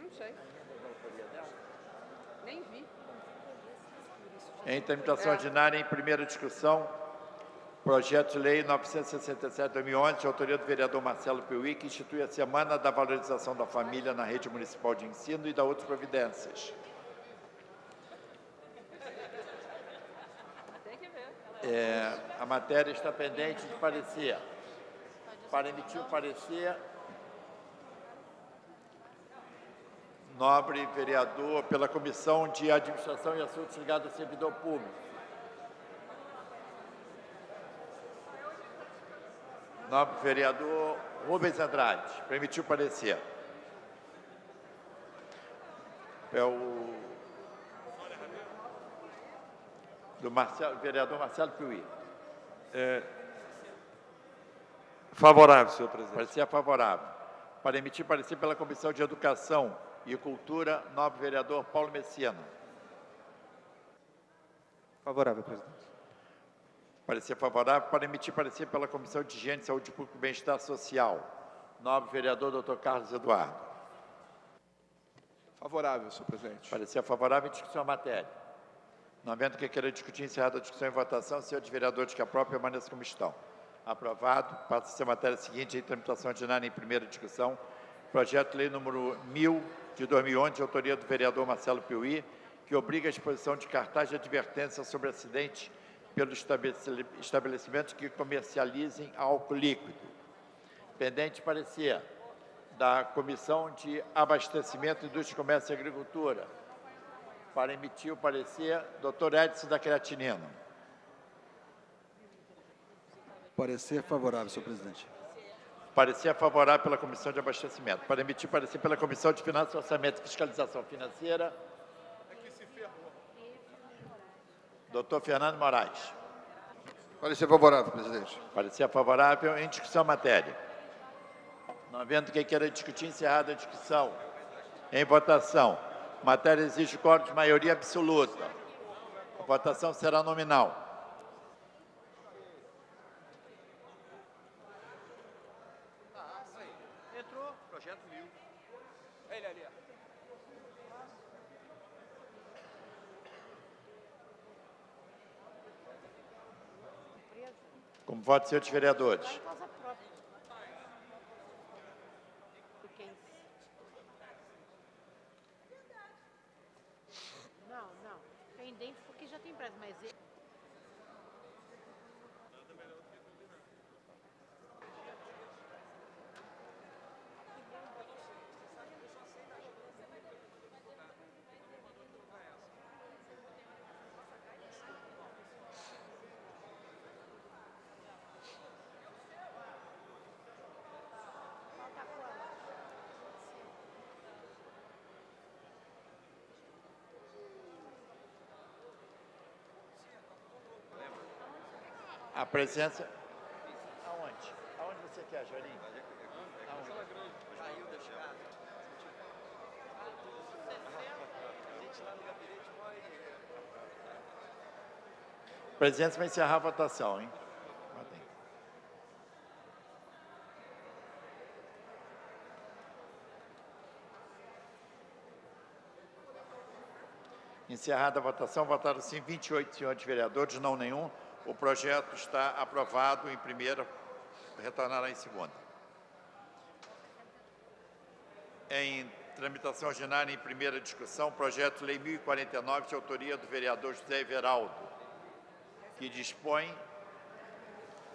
Não sei. Nem vi. Em tramitação ordinária, em primeira discussão, projeto de lei 967/2011, de autoria do vereador Marcelo Piuí, que institui a Semana da Valorização da Família na Rede Municipal de Ensino e da outras providências. A matéria está pendente de parecer. Para emitir o parecer, Nobre vereador pela Comissão de Administração e Assuntos Ligados ao Servidor Público. Nobre vereador Rubens Andrade, permitiu parecer. É o do vereador Marcelo Piuí. Favorável, senhor presidente. Parecer favorável. Para emitir parecer pela Comissão de Educação e Cultura, nobre vereador Paulo Messina. Favorável, presidente. Parecer favorável para emitir parecer pela Comissão de Higiene, Saúde Pública e Bem-Estar Social. Nobre vereador Dr. Carlos Eduardo. Favorável, senhor presidente. Parecer favorável em discussão à matéria. Não havendo que queira discutir, encerrada a discussão em votação, senhores vereadores que aprovam, permaneçam como estão. Aprovado. Passa-se a matéria seguinte em tramitação ordinária em primeira discussão. Projeto de lei número 1000 de 2011, de autoria do vereador Marcelo Piuí, que obriga a exposição de cartaz de advertência sobre acidente pelos estabelecimentos que comercializem álcool líquido. Pendente parecer da Comissão de Abastecimento, Indústria, Comércio e Agricultura. Para emitir o parecer, Dr. Edson da Creatinina. Parecer favorável, senhor presidente. Parecer favorável pela Comissão de Abastecimento. Para emitir parecer pela Comissão de Finanças, Orçamento e Fiscalização Financeira. Dr. Fernando Moraes. Parecer favorável, presidente. Parecer favorável em discussão à matéria. Não havendo quem queira discutir, encerrada a discussão. Em votação. Matéria exige quórum de maioria absoluta. A votação será nominal. Entrou, projeto 1000. Ele ali, ó. Como voto, senhores vereadores. Não. Pendente porque já tem prazo, mas... A presença... Aonde? Aonde você quer, Jorinho? A presença vai encerrar a votação, hein? Encerrada a votação, votaram sim 28 senhores vereadores, não nenhum. O projeto está aprovado em primeira, retornará em segunda. Em tramitação ordinária em primeira discussão, projeto de lei 1049, de autoria do vereador José Everaldo, que dispõe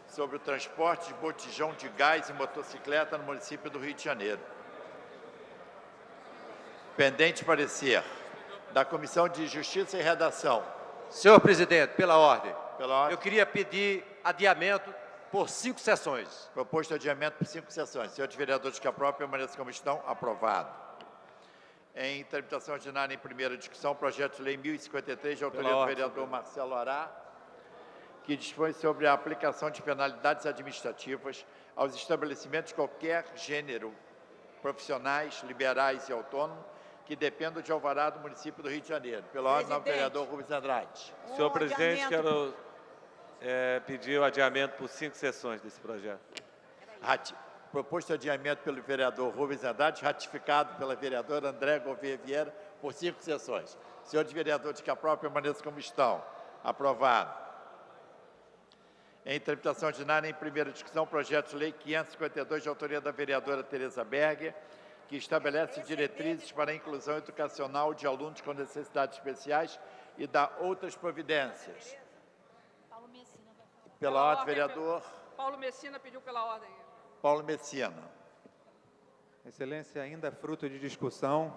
sobre o transporte de botijão de gás e motocicleta no município do Rio de Janeiro. Pendente parecer da Comissão de Justiça e Redação. Senhor presidente, pela ordem. Eu queria pedir adiamento por 5 sessões. Proposto adiamento por 5 sessões. Senhores vereadores que aprovam, permaneçam como estão. Aprovado. Em tramitação ordinária em primeira discussão, projeto de lei 1053, de autoria do vereador Marcelo Ará, que dispõe sobre a aplicação de penalidades administrativas aos estabelecimentos de qualquer gênero, profissionais, liberais e autônomos, que dependam de alvará do município do Rio de Janeiro. Pela ordem do vereador Rubens Andrade. Senhor presidente, quero pedir o adiamento por 5 sessões desse projeto. Proposto adiamento pelo vereador Rubens Andrade, ratificado pela vereadora André Gouveia Vieira por 5 sessões. Senhores vereadores que aprovam, permaneçam como estão. Aprovado. Em tramitação ordinária, em primeira discussão, projeto de lei 552, de autoria da vereadora Tereza Berger, que estabelece diretrizes para a inclusão educacional de alunos com necessidades especiais e dá outras providências. Pela ordem, vereador Paulo Messina pediu pela ordem. Paulo Messina. Excelência, ainda fruto de discussão,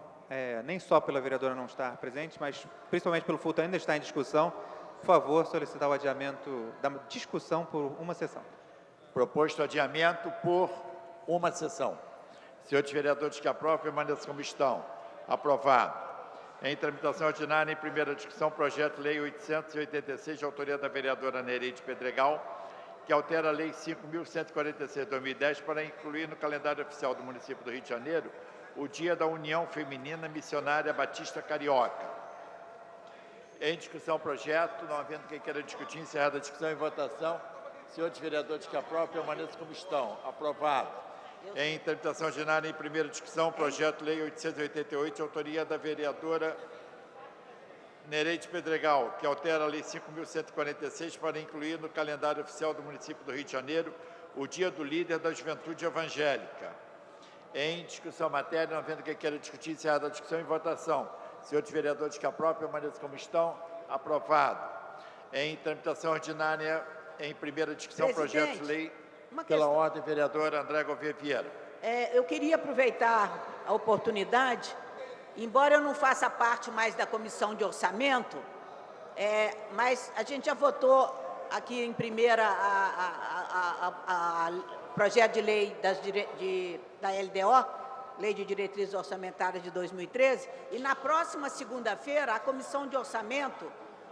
nem só pela vereadora não estar presente, mas principalmente pelo fato ainda estar em discussão, por favor, solicitar o adiamento da discussão por uma sessão. Proposto adiamento por uma sessão. Senhores vereadores que aprovam, permaneçam como estão. Aprovado. Em tramitação ordinária, em primeira discussão, projeto de lei 886, de autoria da vereadora Nereide Pedregal, que altera a lei 5.146 de 2010 para incluir no calendário oficial do município do Rio de Janeiro o Dia da União Feminina Missionária Batista Carioca. Em discussão, projeto, não havendo quem queira discutir, encerrada a discussão e votação. Senhores vereadores que aprovam, permaneçam como estão. Aprovado. Em tramitação ordinária, em primeira discussão, projeto de lei 888, de autoria da vereadora Nereide Pedregal, que altera a lei 5.146 para incluir no calendário oficial do município do Rio de Janeiro o Dia do Líder da Juventude Evangélica. Em discussão matéria, não havendo quem queira discutir, encerrada a discussão e votação. Senhores vereadores que aprovam, permaneçam como estão. Aprovado. Em tramitação ordinária, em primeira discussão, projeto de lei, pela ordem, vereadora André Gouveia Vieira. Eu queria aproveitar a oportunidade, embora eu não faça parte mais da comissão de orçamento, mas a gente já votou aqui em primeira a projeto de lei da LDO, Lei de Diretrizes Orçamentárias de 2013, e na próxima segunda-feira a comissão de orçamento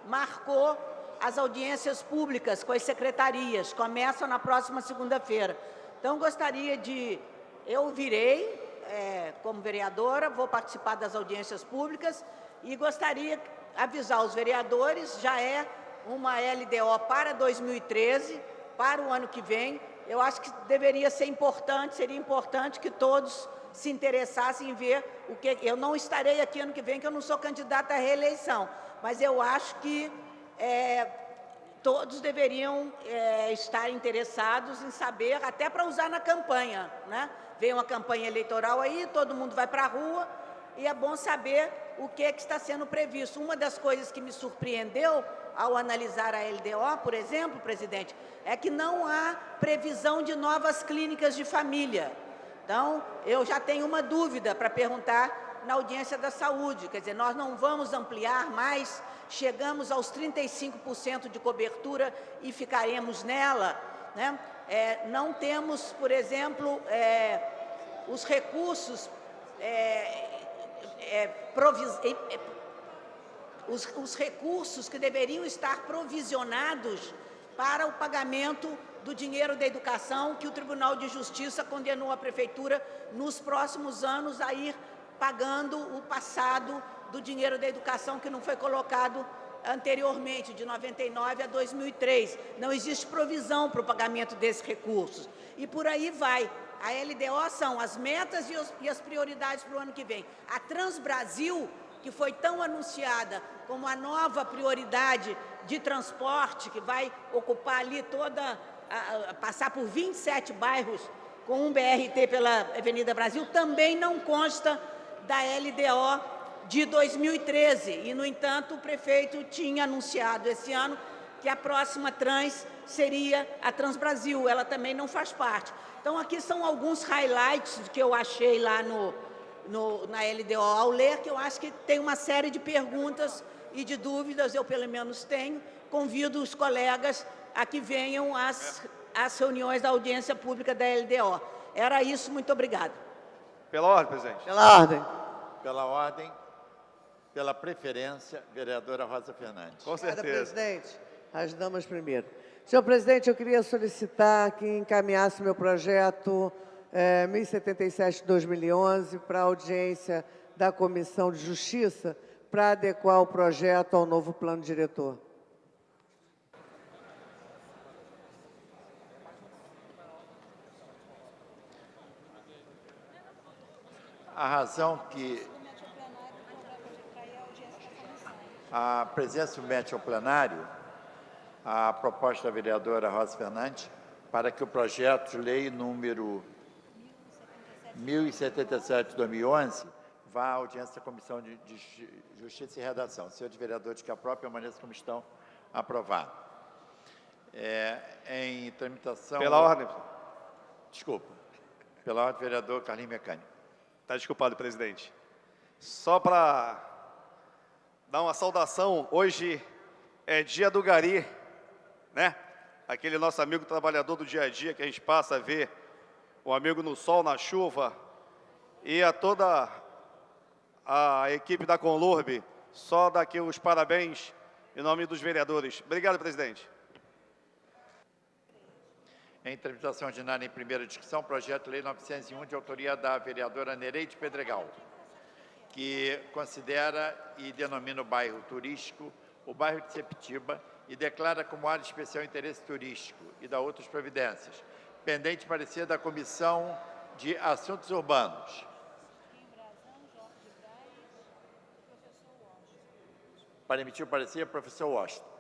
marcou as audiências públicas com as secretarias, começam na próxima segunda-feira. Então, eu virei como vereadora, vou participar das audiências públicas e gostaria de avisar os vereadores, já é uma LDO para 2013, para o ano que vem. Eu acho que seria importante que todos se interessassem em ver o que... Eu não estarei aqui ano que vem, que eu não sou candidata à reeleição, mas eu acho que todos deveriam estar interessados em saber, até para usar na campanha, né? Vem uma campanha eleitoral aí, todo mundo vai para a rua, e é bom saber o que está sendo previsto. Uma das coisas que me surpreendeu ao analisar a LDO, por exemplo, presidente, é que não há previsão de novas clínicas de família. Então, eu já tenho uma dúvida para perguntar na audiência da saúde, quer dizer, nós não vamos ampliar mais, chegamos aos 35% de cobertura e ficaremos nela, né? Não temos, por exemplo, os recursos, os recursos que deveriam estar provisionados para o pagamento do dinheiro da educação, que o Tribunal de Justiça condenou a Prefeitura nos próximos anos a ir pagando o passado do dinheiro da educação que não foi colocado anteriormente, de 99 a 2003. Não existe provisão para o pagamento desses recursos. E por aí vai. A LDO são as metas e as prioridades para o ano que vem. A Transbrasil, que foi tão anunciada como a nova prioridade de transporte, que vai ocupar ali passar por 27 bairros com um BRT pela Avenida Brasil, também não consta da LDO de 2013. E, no entanto, o prefeito tinha anunciado esse ano que a próxima trans seria a Transbrasil. Ela também não faz parte. Então, aqui são alguns highlights que eu achei lá na LDO ao ler, que eu acho que tem uma série de perguntas e de dúvidas, eu pelo menos tenho. Convido os colegas a que venham às reuniões da audiência pública da LDO. Era isso, muito obrigada. Pela ordem, presidente. Pela ordem. Pela ordem, pela preferência, vereadora Rosa Fernandes. Com certeza. Obrigada, presidente. As damas primeiro. Senhor presidente, eu queria solicitar que encaminhasse meu projeto 1077/2011 para a audiência da Comissão de Justiça para adequar o projeto ao novo plano diretor. A razão que a presença submete ao plenário a proposta da vereadora Rosa Fernandes para que o projeto de lei número 1077/2011 vá à audiência da Comissão de Justiça e Redação. Senhores vereadores que aprovam, permaneçam como estão. Aprovado. Em tramitação... Pela ordem. Desculpa. Pela ordem, vereador Carlinhos Mecânico. Está desculpado, presidente. Só para dar uma saudação, hoje é dia do gari, né? Aquele nosso amigo trabalhador do dia a dia que a gente passa a ver, o amigo no sol, na chuva, e a toda a equipe da Conlurb, só dar aqui os parabéns em nome dos vereadores. Obrigado, presidente. Em tramitação ordinária em primeira discussão, projeto de lei 901, de autoria da vereadora Nereide Pedregal, que considera e denomina o bairro turístico o bairro de Sepetiba e declara como área de especial interesse turístico e dá outras providências. Pendente parecer da Comissão de Assuntos Urbanos. Para emitir o parecer, professor Washington.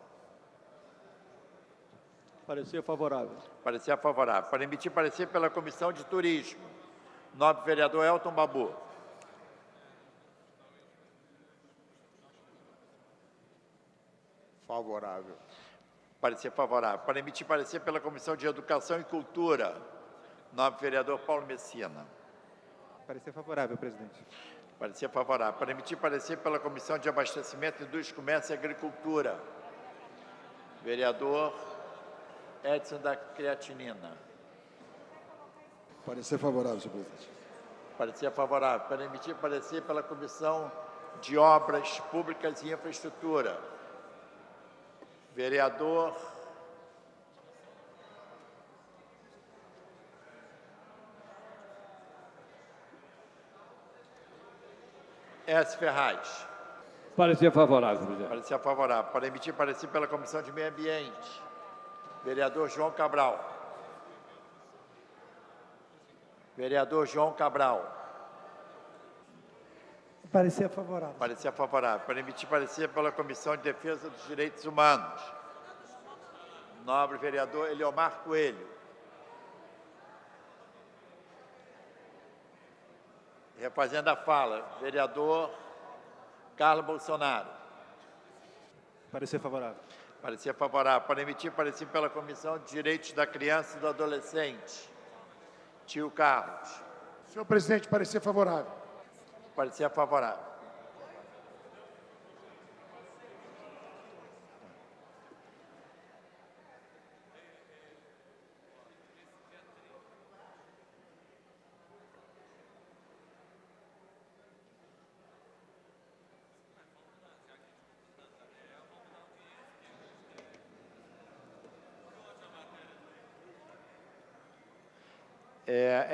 Parecer favorável. Parecer favorável. Para emitir parecer pela Comissão de Turismo, nobre vereador Elton Babu. Favorável. Parecer favorável. Para emitir parecer pela Comissão de Educação e Cultura, nobre vereador Paulo Messina. Parecer favorável, presidente. Parecer favorável. Para emitir parecer pela Comissão de Abastecimento, Indústria, Comércio e Agricultura, vereador Edson da Creatinina. Parecer favorável, senhor presidente. Parecer favorável. Para emitir parecer pela Comissão de Obras Públicas e Infraestrutura, vereador S. Ferraz. Parecer favorável, presidente. Parecer favorável. Para emitir parecer pela Comissão de Meio Ambiente, vereador João Cabral. Vereador João Cabral. Parecer favorável. Parecer favorável. Para emitir parecer pela Comissão de Defesa dos Direitos Humanos, nobre vereador Eliomar Coelho. Refazendo a fala, vereador Carlos Bolsonaro. Parecer favorável. Parecer favorável. Para emitir parecer pela Comissão de Direitos da Criança e do Adolescente, tio Carlos. Senhor presidente, parecer favorável. Parecer favorável.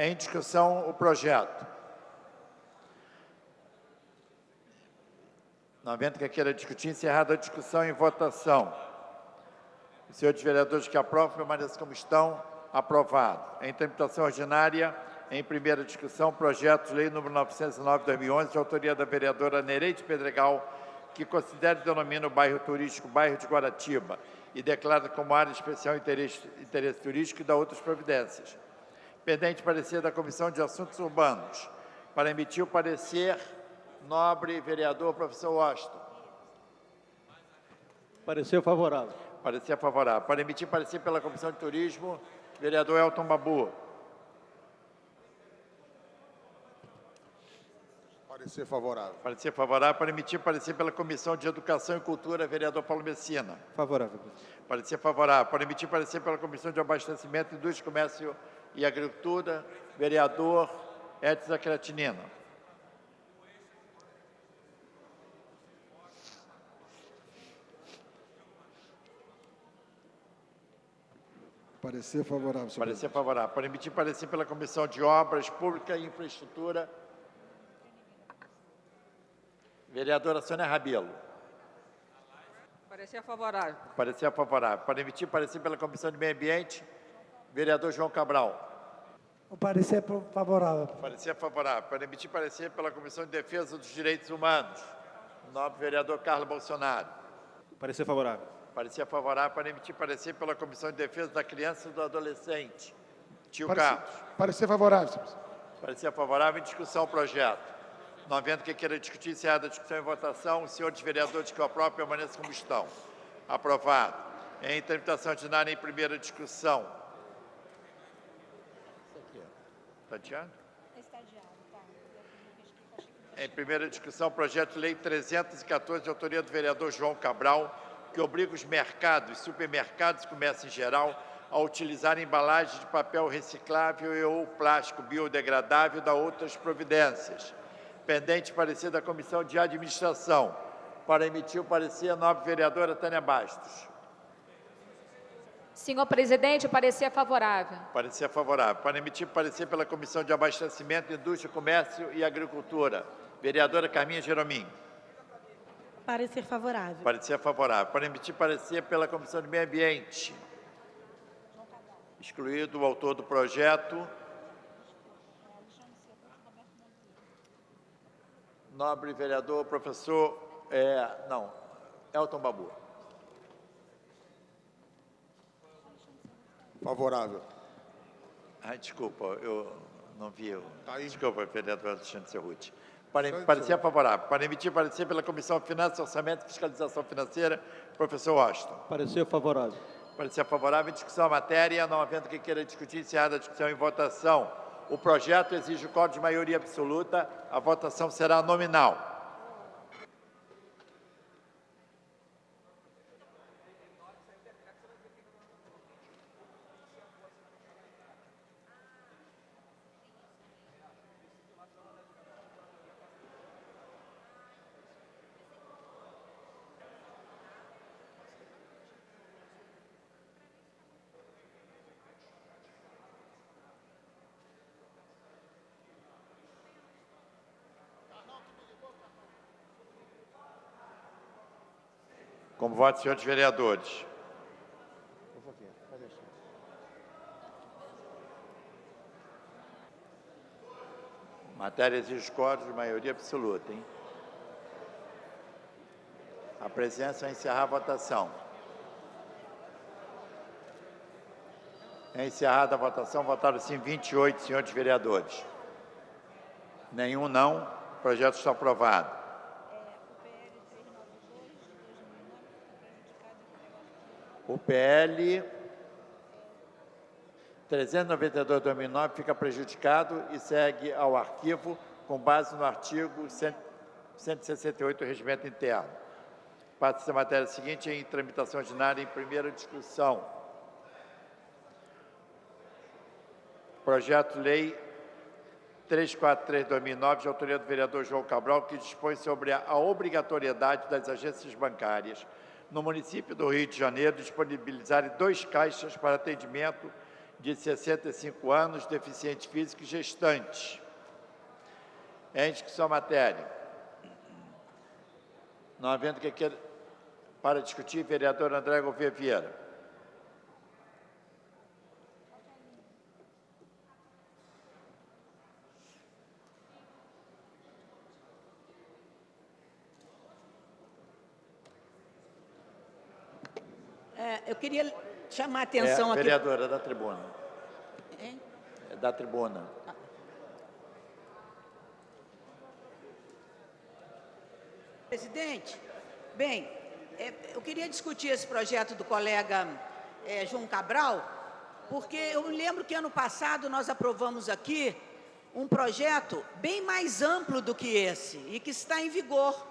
Em discussão o projeto. Não havendo que queira discutir, encerrada a discussão em votação. Os senhores vereadores que aprovam, permaneçam como estão. Aprovado. Em tramitação ordinária, em primeira discussão, projeto de lei número 909/2011, de autoria da vereadora Nereide Pedregal, que considera e denomina o bairro turístico bairro de Guaratiba e declara como área de especial interesse turístico e dá outras providências. Pendente parecer da Comissão de Assuntos Urbanos. Para emitir o parecer, nobre vereador professor Washington. Parecer favorável. Parecer favorável. Para emitir parecer pela Comissão de Turismo, vereador Elton Babu. Parecer favorável. Parecer favorável. Para emitir parecer pela Comissão de Educação e Cultura, vereador Paulo Messina. Favorável. Parecer favorável. Para emitir parecer pela Comissão de Abastecimento, Indústria, Comércio e Agricultura, vereador Edson da Creatinina. Parecer favorável, senhor Parecer favorável. Para emitir parecer pela Comissão de Obras Públicas e Infraestrutura, vereadora Sônia Rabelo. Parecer favorável. Parecer favorável. Para emitir parecer pela Comissão de Meio Ambiente, vereador João Cabral. O parecer favorável. Parecer favorável. Para emitir parecer pela Comissão de Defesa dos Direitos Humanos, nobre vereador Carlos Bolsonaro. Parecer favorável. Parecer favorável. Para emitir parecer pela Comissão de Defesa da Criança e do Adolescente, tio Parecer- Carlos. Parecer favorável, senhor presidente. Parecer favorável. Em discussão o projeto. Não havendo que queira discutir, encerrada a discussão em votação, os senhores vereadores que o aprovam permaneçam como estão. Aprovado. Em tramitação ordinária em primeira discussão. Tatiana? Em primeira discussão, projeto de lei 314, de autoria do vereador João Cabral, que obriga os mercados, supermercados e comércio em geral a utilizar embalagens de papel reciclável e ou plástico biodegradável e da outras providências. Pendente parecer da Comissão de Administração. Para emitir o parecer, a nova vereadora Tânia Bastos. Senhor presidente, o parecer é favorável. Parecer favorável. Para emitir parecer pela Comissão de Abastecimento, Indústria, Comércio e Agricultura. Vereadora Carminha Jeromim. Parecer favorável. Parecer favorável. Para emitir parecer pela Comissão de Meio Ambiente. Excluído o autor do projeto. Nobre vereador, professor... Elton Babu. Favorável. Desculpa, eu não vi. Desculpa, vereador Alexandre Cerruti. Parecer favorável. Para emitir parecer pela Comissão de Finanças, Orçamento e Fiscalização Financeira, professor Washington. Parecer favorável. Parecer favorável. Em discussão a matéria, não havendo quem queira discutir, encerrada a discussão em votação. O projeto exige o código de maioria absoluta. A votação será nominal. Como voto, senhores vereadores. Matéria exige código de maioria absoluta, hein? A presença vai encerrar a votação. É encerrada a votação, votaram sim 28 senhores vereadores. Nenhum não, o projeto está aprovado. O PL 392 de 2009 fica prejudicado e segue ao arquivo com base no artigo 168 do Regimento Interno. Passa-se a matéria seguinte em tramitação ordinária em primeira discussão. Projeto de Lei 343 de 2009, de autoria do vereador João Cabral, que dispõe sobre a obrigatoriedade das agências bancárias no município do Rio de Janeiro disponibilizarem 2 caixas para atendimento de 65 anos, deficientes físicos e gestantes. Em discussão a matéria. Não havendo que queira para discutir, vereador André Gouveia Vieira. Eu queria chamar a atenção aqui... Vereadora, da tribuna. É da tribuna. Presidente, bem, eu queria discutir esse projeto do colega João Cabral, porque eu me lembro que ano passado nós aprovamos aqui um projeto bem mais amplo do que esse e que está em vigor.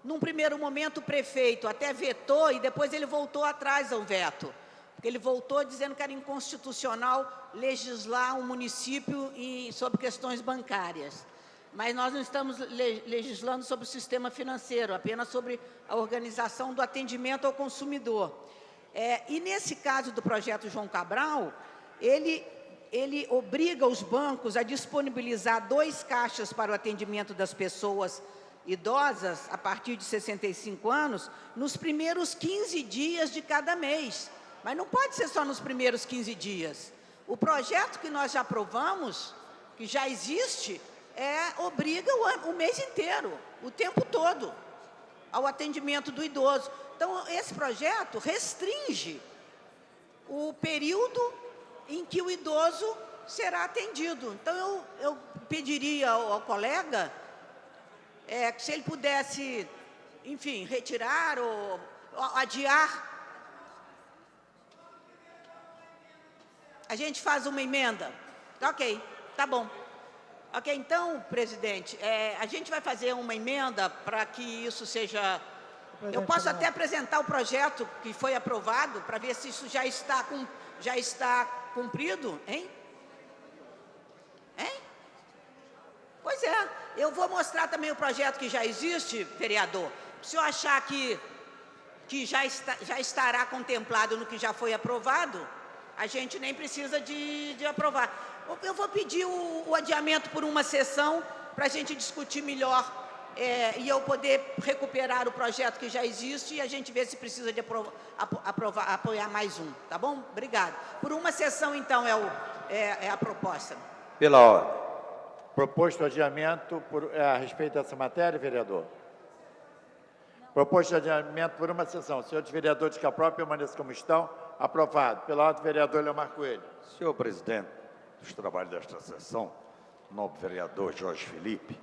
Num primeiro momento, o prefeito até vetou e depois ele voltou atrás ao veto, porque ele voltou dizendo que era inconstitucional legislar um município sobre questões bancárias. Mas nós não estamos legislando sobre o sistema financeiro, apenas sobre a organização do atendimento ao consumidor. E nesse caso do projeto João Cabral, ele obriga os bancos a disponibilizar 2 caixas para o atendimento das pessoas idosas a partir de 65 anos, nos primeiros 15 dias de cada mês. Mas não pode ser só nos primeiros 15 dias. O projeto que nós já aprovamos, que já existe, obriga o mês inteiro, o tempo todo, ao atendimento do idoso. Então, esse projeto restringe o período em que o idoso será atendido. Então, eu pediria ao colega que se ele pudesse, enfim, retirar ou adiar. A gente faz uma emenda. Ok, tá bom. Ok, então, presidente, a gente vai fazer uma emenda para que isso seja... Eu posso até apresentar o projeto que foi aprovado para ver se isso já está cumprido, hein? Hein? Pois é, eu vou mostrar também o projeto que já existe, vereador. Se eu achar que já estará contemplado no que já foi aprovado, a gente nem precisa de aprovar. Eu vou pedir o adiamento por uma sessão para a gente discutir melhor e eu poder recuperar o projeto que já existe e a gente ver se precisa de apoiar mais um, tá bom? Obrigado. Por uma sessão, então, é a proposta. Pela ordem. Proposto adiamento a respeito dessa matéria, vereador? Proposto adiamento por uma sessão. Senhores vereadores que aprovam, permaneçam como estão. Aprovado. Pela ordem, vereador Leomar Coelho. Senhor presidente dos trabalhos desta sessão, nobre vereador Jorge Felipe,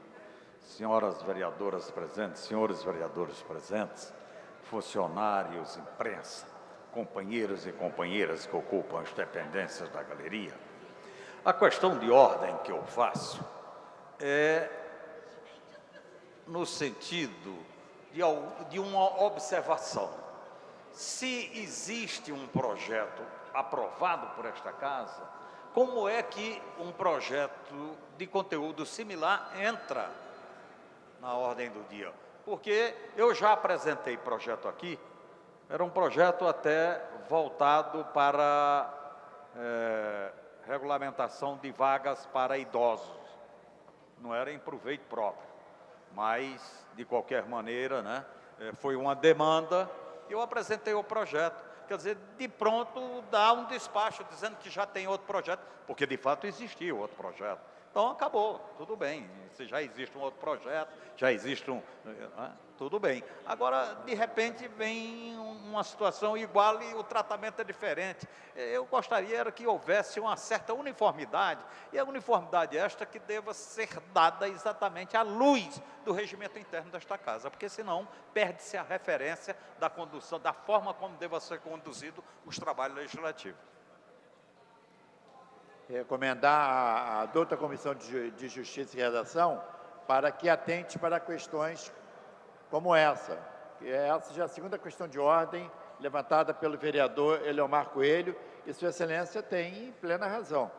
senhoras vereadoras presentes, senhores vereadores presentes, funcionários, imprensa, companheiros e companheiras que ocupam as dependências da galeria, a questão de ordem que eu faço é no sentido de uma observação. Se existe um projeto aprovado por esta casa, como é que um projeto de conteúdo similar entra na ordem do dia? Porque eu já apresentei projeto aqui, era um projeto até voltado para regulamentação de vagas para idosos, não era em proveito próprio, mas, de qualquer maneira, né, foi uma demanda, eu apresentei o projeto, quer dizer, de pronto dá um despacho dizendo que já tem outro projeto, porque de fato existia outro projeto. Então acabou, tudo bem, se já existe um outro projeto, já existe tudo bem. Agora, de repente, vem uma situação igual e o tratamento é diferente. Eu gostaria que houvesse uma certa uniformidade, e a uniformidade esta que deva ser dada exatamente à luz do regimento interno desta casa, porque senão perde-se a referência da condução, da forma como deva ser conduzido os trabalhos legislativos. Recomendar a douta Comissão de Justiça e Redação para que atente para questões como essa. Essa já é a segunda questão de ordem levantada pelo vereador Eleomar Coelho, e Sua Excelência tem plena razão.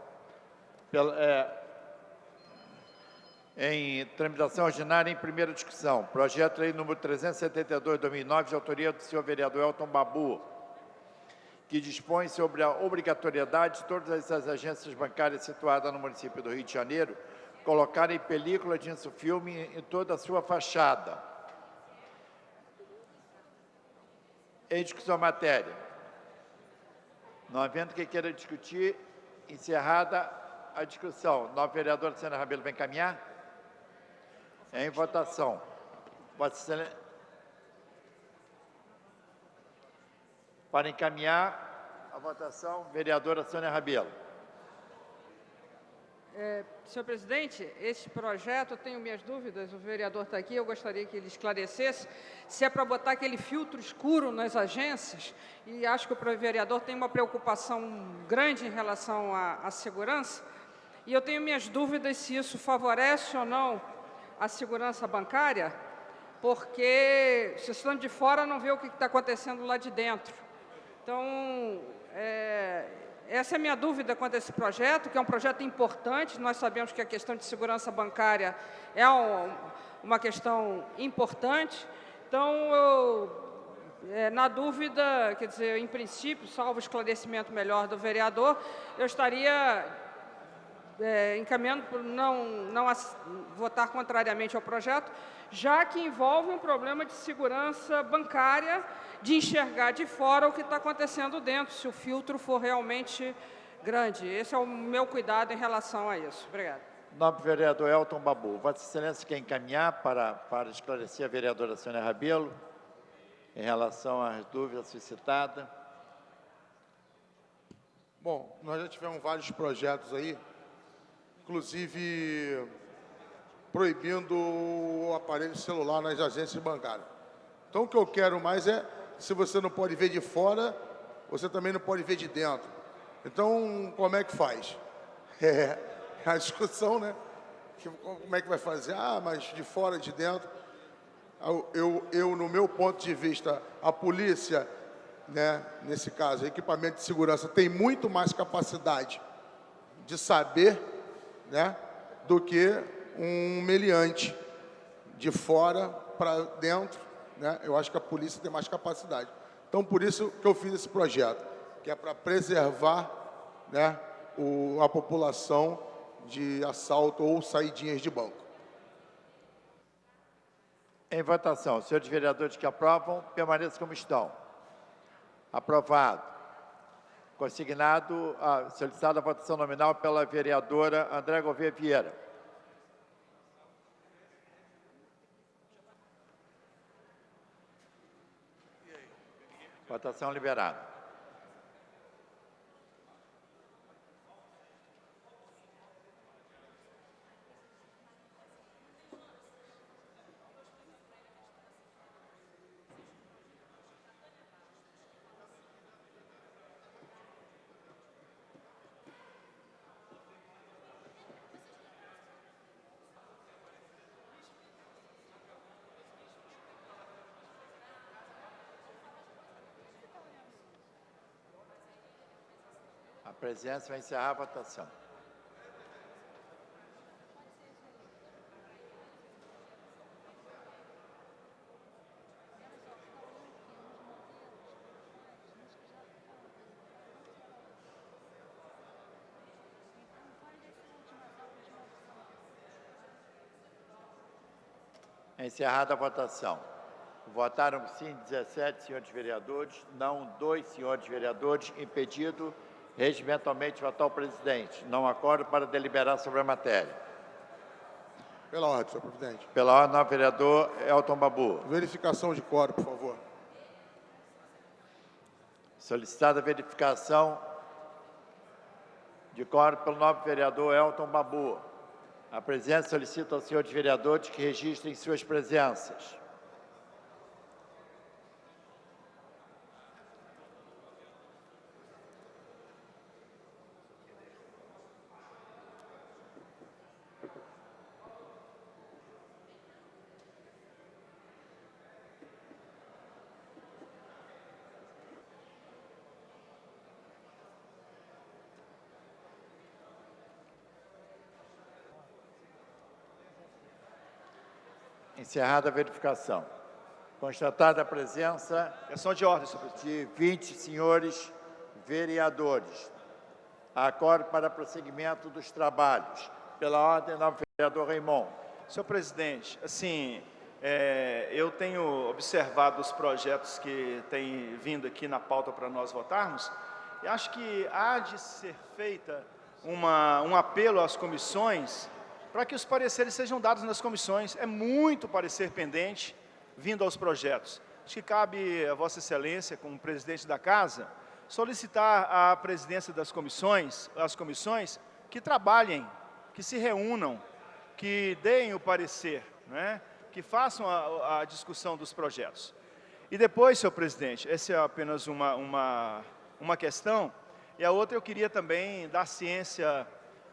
Em tramitação ordinária, em primeira discussão, projeto de lei número 372 de 2009, de autoria do senhor vereador Elton Babu, que dispõe sobre a obrigatoriedade de todas as agências bancárias situadas no município do Rio de Janeiro colocarem película de insufilme em toda a sua fachada. Em discussão a matéria. Não havendo quem queira discutir, encerrada a discussão. Novo vereador Sônia Rabelo vem caminhar? Em votação. Vossa Excelência. Para encaminhar a votação, vereadora Sônia Rabelo. Senhor presidente, esse projeto, eu tenho minhas dúvidas, o vereador está aqui, eu gostaria que ele esclarecesse se é para botar aquele filtro escuro nas agências, e acho que o vereador tem uma preocupação grande em relação à segurança, e eu tenho minhas dúvidas se isso favorece ou não a segurança bancária, porque se estando de fora não vê o que está acontecendo lá de dentro. Então, essa é a minha dúvida quanto a esse projeto, que é um projeto importante. Nós sabemos que a questão de segurança bancária é uma questão importante. Então, na dúvida, quer dizer, em princípio, salvo o esclarecimento melhor do vereador, eu estaria encaminhando por não votar contrariamente ao projeto, já que envolve um problema de segurança bancária, de enxergar de fora o que está acontecendo dentro, se o filtro for realmente grande. Esse é o meu cuidado em relação a isso. Obrigado. Nobre vereador Elton Babu. Vossa Excelência quer encaminhar para esclarecer a vereadora Sônia Rabelo em relação às dúvidas suscitadas? Bom, nós já tivemos vários projetos aí, inclusive proibindo o aparelho celular nas agências bancárias. Então, o que eu quero mais é, se você não pode ver de fora, você também não pode ver de dentro. Então, como é que faz? A discussão, né? como é que vai fazer? Ah, mas de fora, de dentro. No meu ponto de vista, a polícia, né, nesse caso, equipamento de segurança, tem muito mais capacidade de saber, né, do que um meliante de fora para dentro, né? Eu acho que a polícia tem mais capacidade. Então, por isso que eu fiz esse projeto, que é para preservar, né, a população de assalto ou saidinhas de banco. Em votação, os senhores vereadores que aprovam, permaneçam como estão. Aprovado. Consignado, solicitada a votação nominal pela vereadora André Gouveia Vieira. Votação liberada. A presidência vai encerrar a votação. Encerrada a votação. Votaram sim 17 senhores vereadores, não 2 senhores vereadores, impedido regimentalmente votar o presidente. Não acordo para deliberar sobre a matéria. Pela ordem, senhor presidente. Pela ordem, o vereador Elton Babu. Verificação de quórum, por favor. Solicitada a verificação de quórum pelo novo vereador Elton Babu. A presidência solicita aos senhores vereadores que registrem suas presenças. Encerrada a verificação. Constatada a presença Questão de ordem, senhor presidente. de 20 senhores vereadores. Acordo para prosseguimento dos trabalhos. Pela ordem, novo vereador Raimon. Senhor presidente, assim, eu tenho observado os projetos que têm vindo aqui na pauta para nós votarmos, e acho que há de ser feita um apelo às comissões para que os pareceres sejam dados nas comissões. É muito parecer pendente vindo aos projetos. Acho que cabe a Vossa Excelência, como presidente da Casa, solicitar à presidência das comissões, às comissões, que trabalhem, que se reúnam, que deem o parecer, né? Que façam a discussão dos projetos. E depois, senhor presidente, essa é apenas uma questão, e a outra eu queria também dar ciência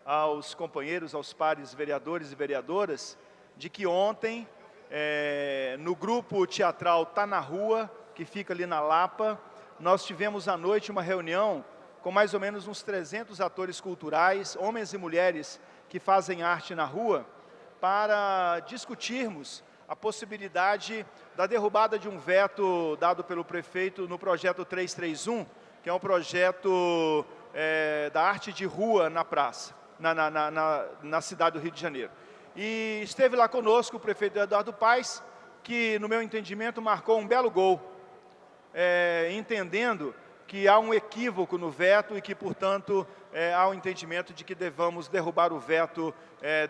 aos companheiros, aos pares vereadores e vereadoras, de que ontem, no grupo teatral Tá na Rua, que fica ali na Lapa, nós tivemos à noite uma reunião com mais ou menos uns 300 atores culturais, homens e mulheres que fazem arte na rua, para discutirmos a possibilidade da derrubada de um veto dado pelo prefeito no projeto 331, que é um projeto da arte de rua na praça. Na cidade do Rio de Janeiro. E esteve lá conosco o prefeito Eduardo Paes, que, no meu entendimento, marcou um belo gol, entendendo que há um equívoco no veto e que, portanto, há um entendimento de que devamos derrubar o veto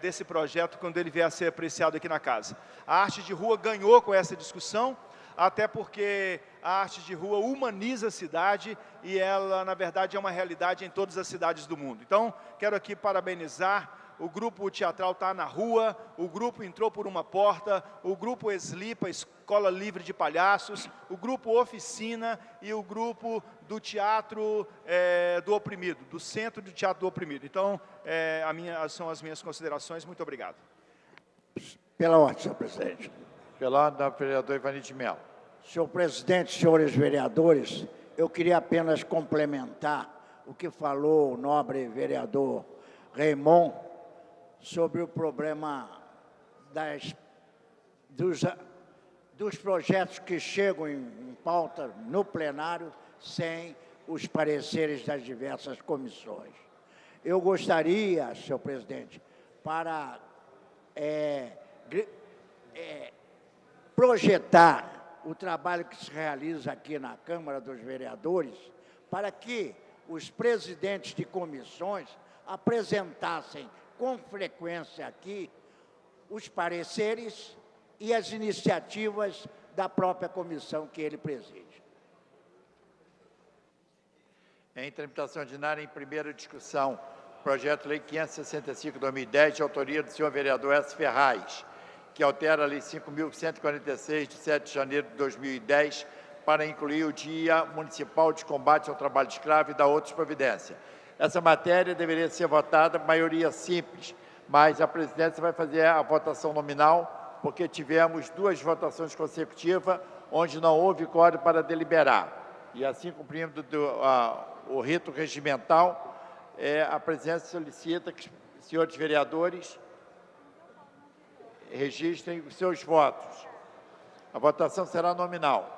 desse projeto quando ele vier a ser apreciado aqui na casa. A arte de rua ganhou com essa discussão, até porque a arte de rua humaniza a cidade e ela, na verdade, é uma realidade em todas as cidades do mundo. Então, quero aqui parabenizar o grupo teatral está na rua, o grupo entrou por uma porta, o grupo Eslipa, Escola Livre de Palhaços, o grupo Oficina e o grupo do Teatro do Oprimido, do Centro de Teatro do Oprimido. Então, são as minhas considerações. Muito obrigado. Pela ordem, senhor presidente. Pela ordem, o vereador Ivanite Melo. Senhor presidente, senhores vereadores, eu queria apenas complementar o que falou o nobre vereador Raymond sobre o problema dos projetos que chegam em pauta no plenário sem os pareceres das diversas comissões. Eu gostaria, senhor presidente, para projetar o trabalho que se realiza aqui na Câmara dos Vereadores, para que os presidentes de comissões apresentassem com frequência aqui os pareceres e as iniciativas da própria comissão que ele preside. Em tramitação ordinária, em primeira discussão, projeto de lei 565/2010, de autoria do senhor vereador S. Ferraz, que altera a lei 5.146, de 7 de janeiro de 2010, para incluir o Dia Municipal de Combate ao Trabalho Escravo e dar outras providências. Essa matéria deveria ser votada maioria simples, mas a presidência vai fazer a votação nominal, porque tivemos 2 votações consecutivas, onde não houve quórum para deliberar. E assim, cumprindo o rito regimental, a presidência solicita que os senhores vereadores registrem os seus votos. A votação será nominal.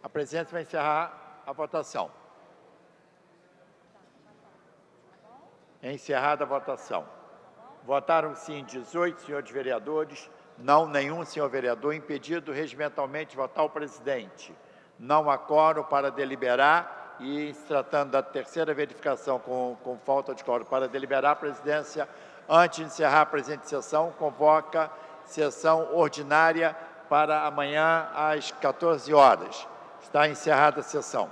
A presidência vai encerrar a votação. É encerrada a votação. Votaram sim 18 senhores vereadores, não nenhum senhor vereador, impedido regimentalmente de votar o presidente. Não há quórum para deliberar e, se tratando da terceira verificação com falta de quórum para deliberar, a presidência, antes de encerrar a presente sessão, convoca sessão ordinária para amanhã às 14 horas. Está encerrada a sessão.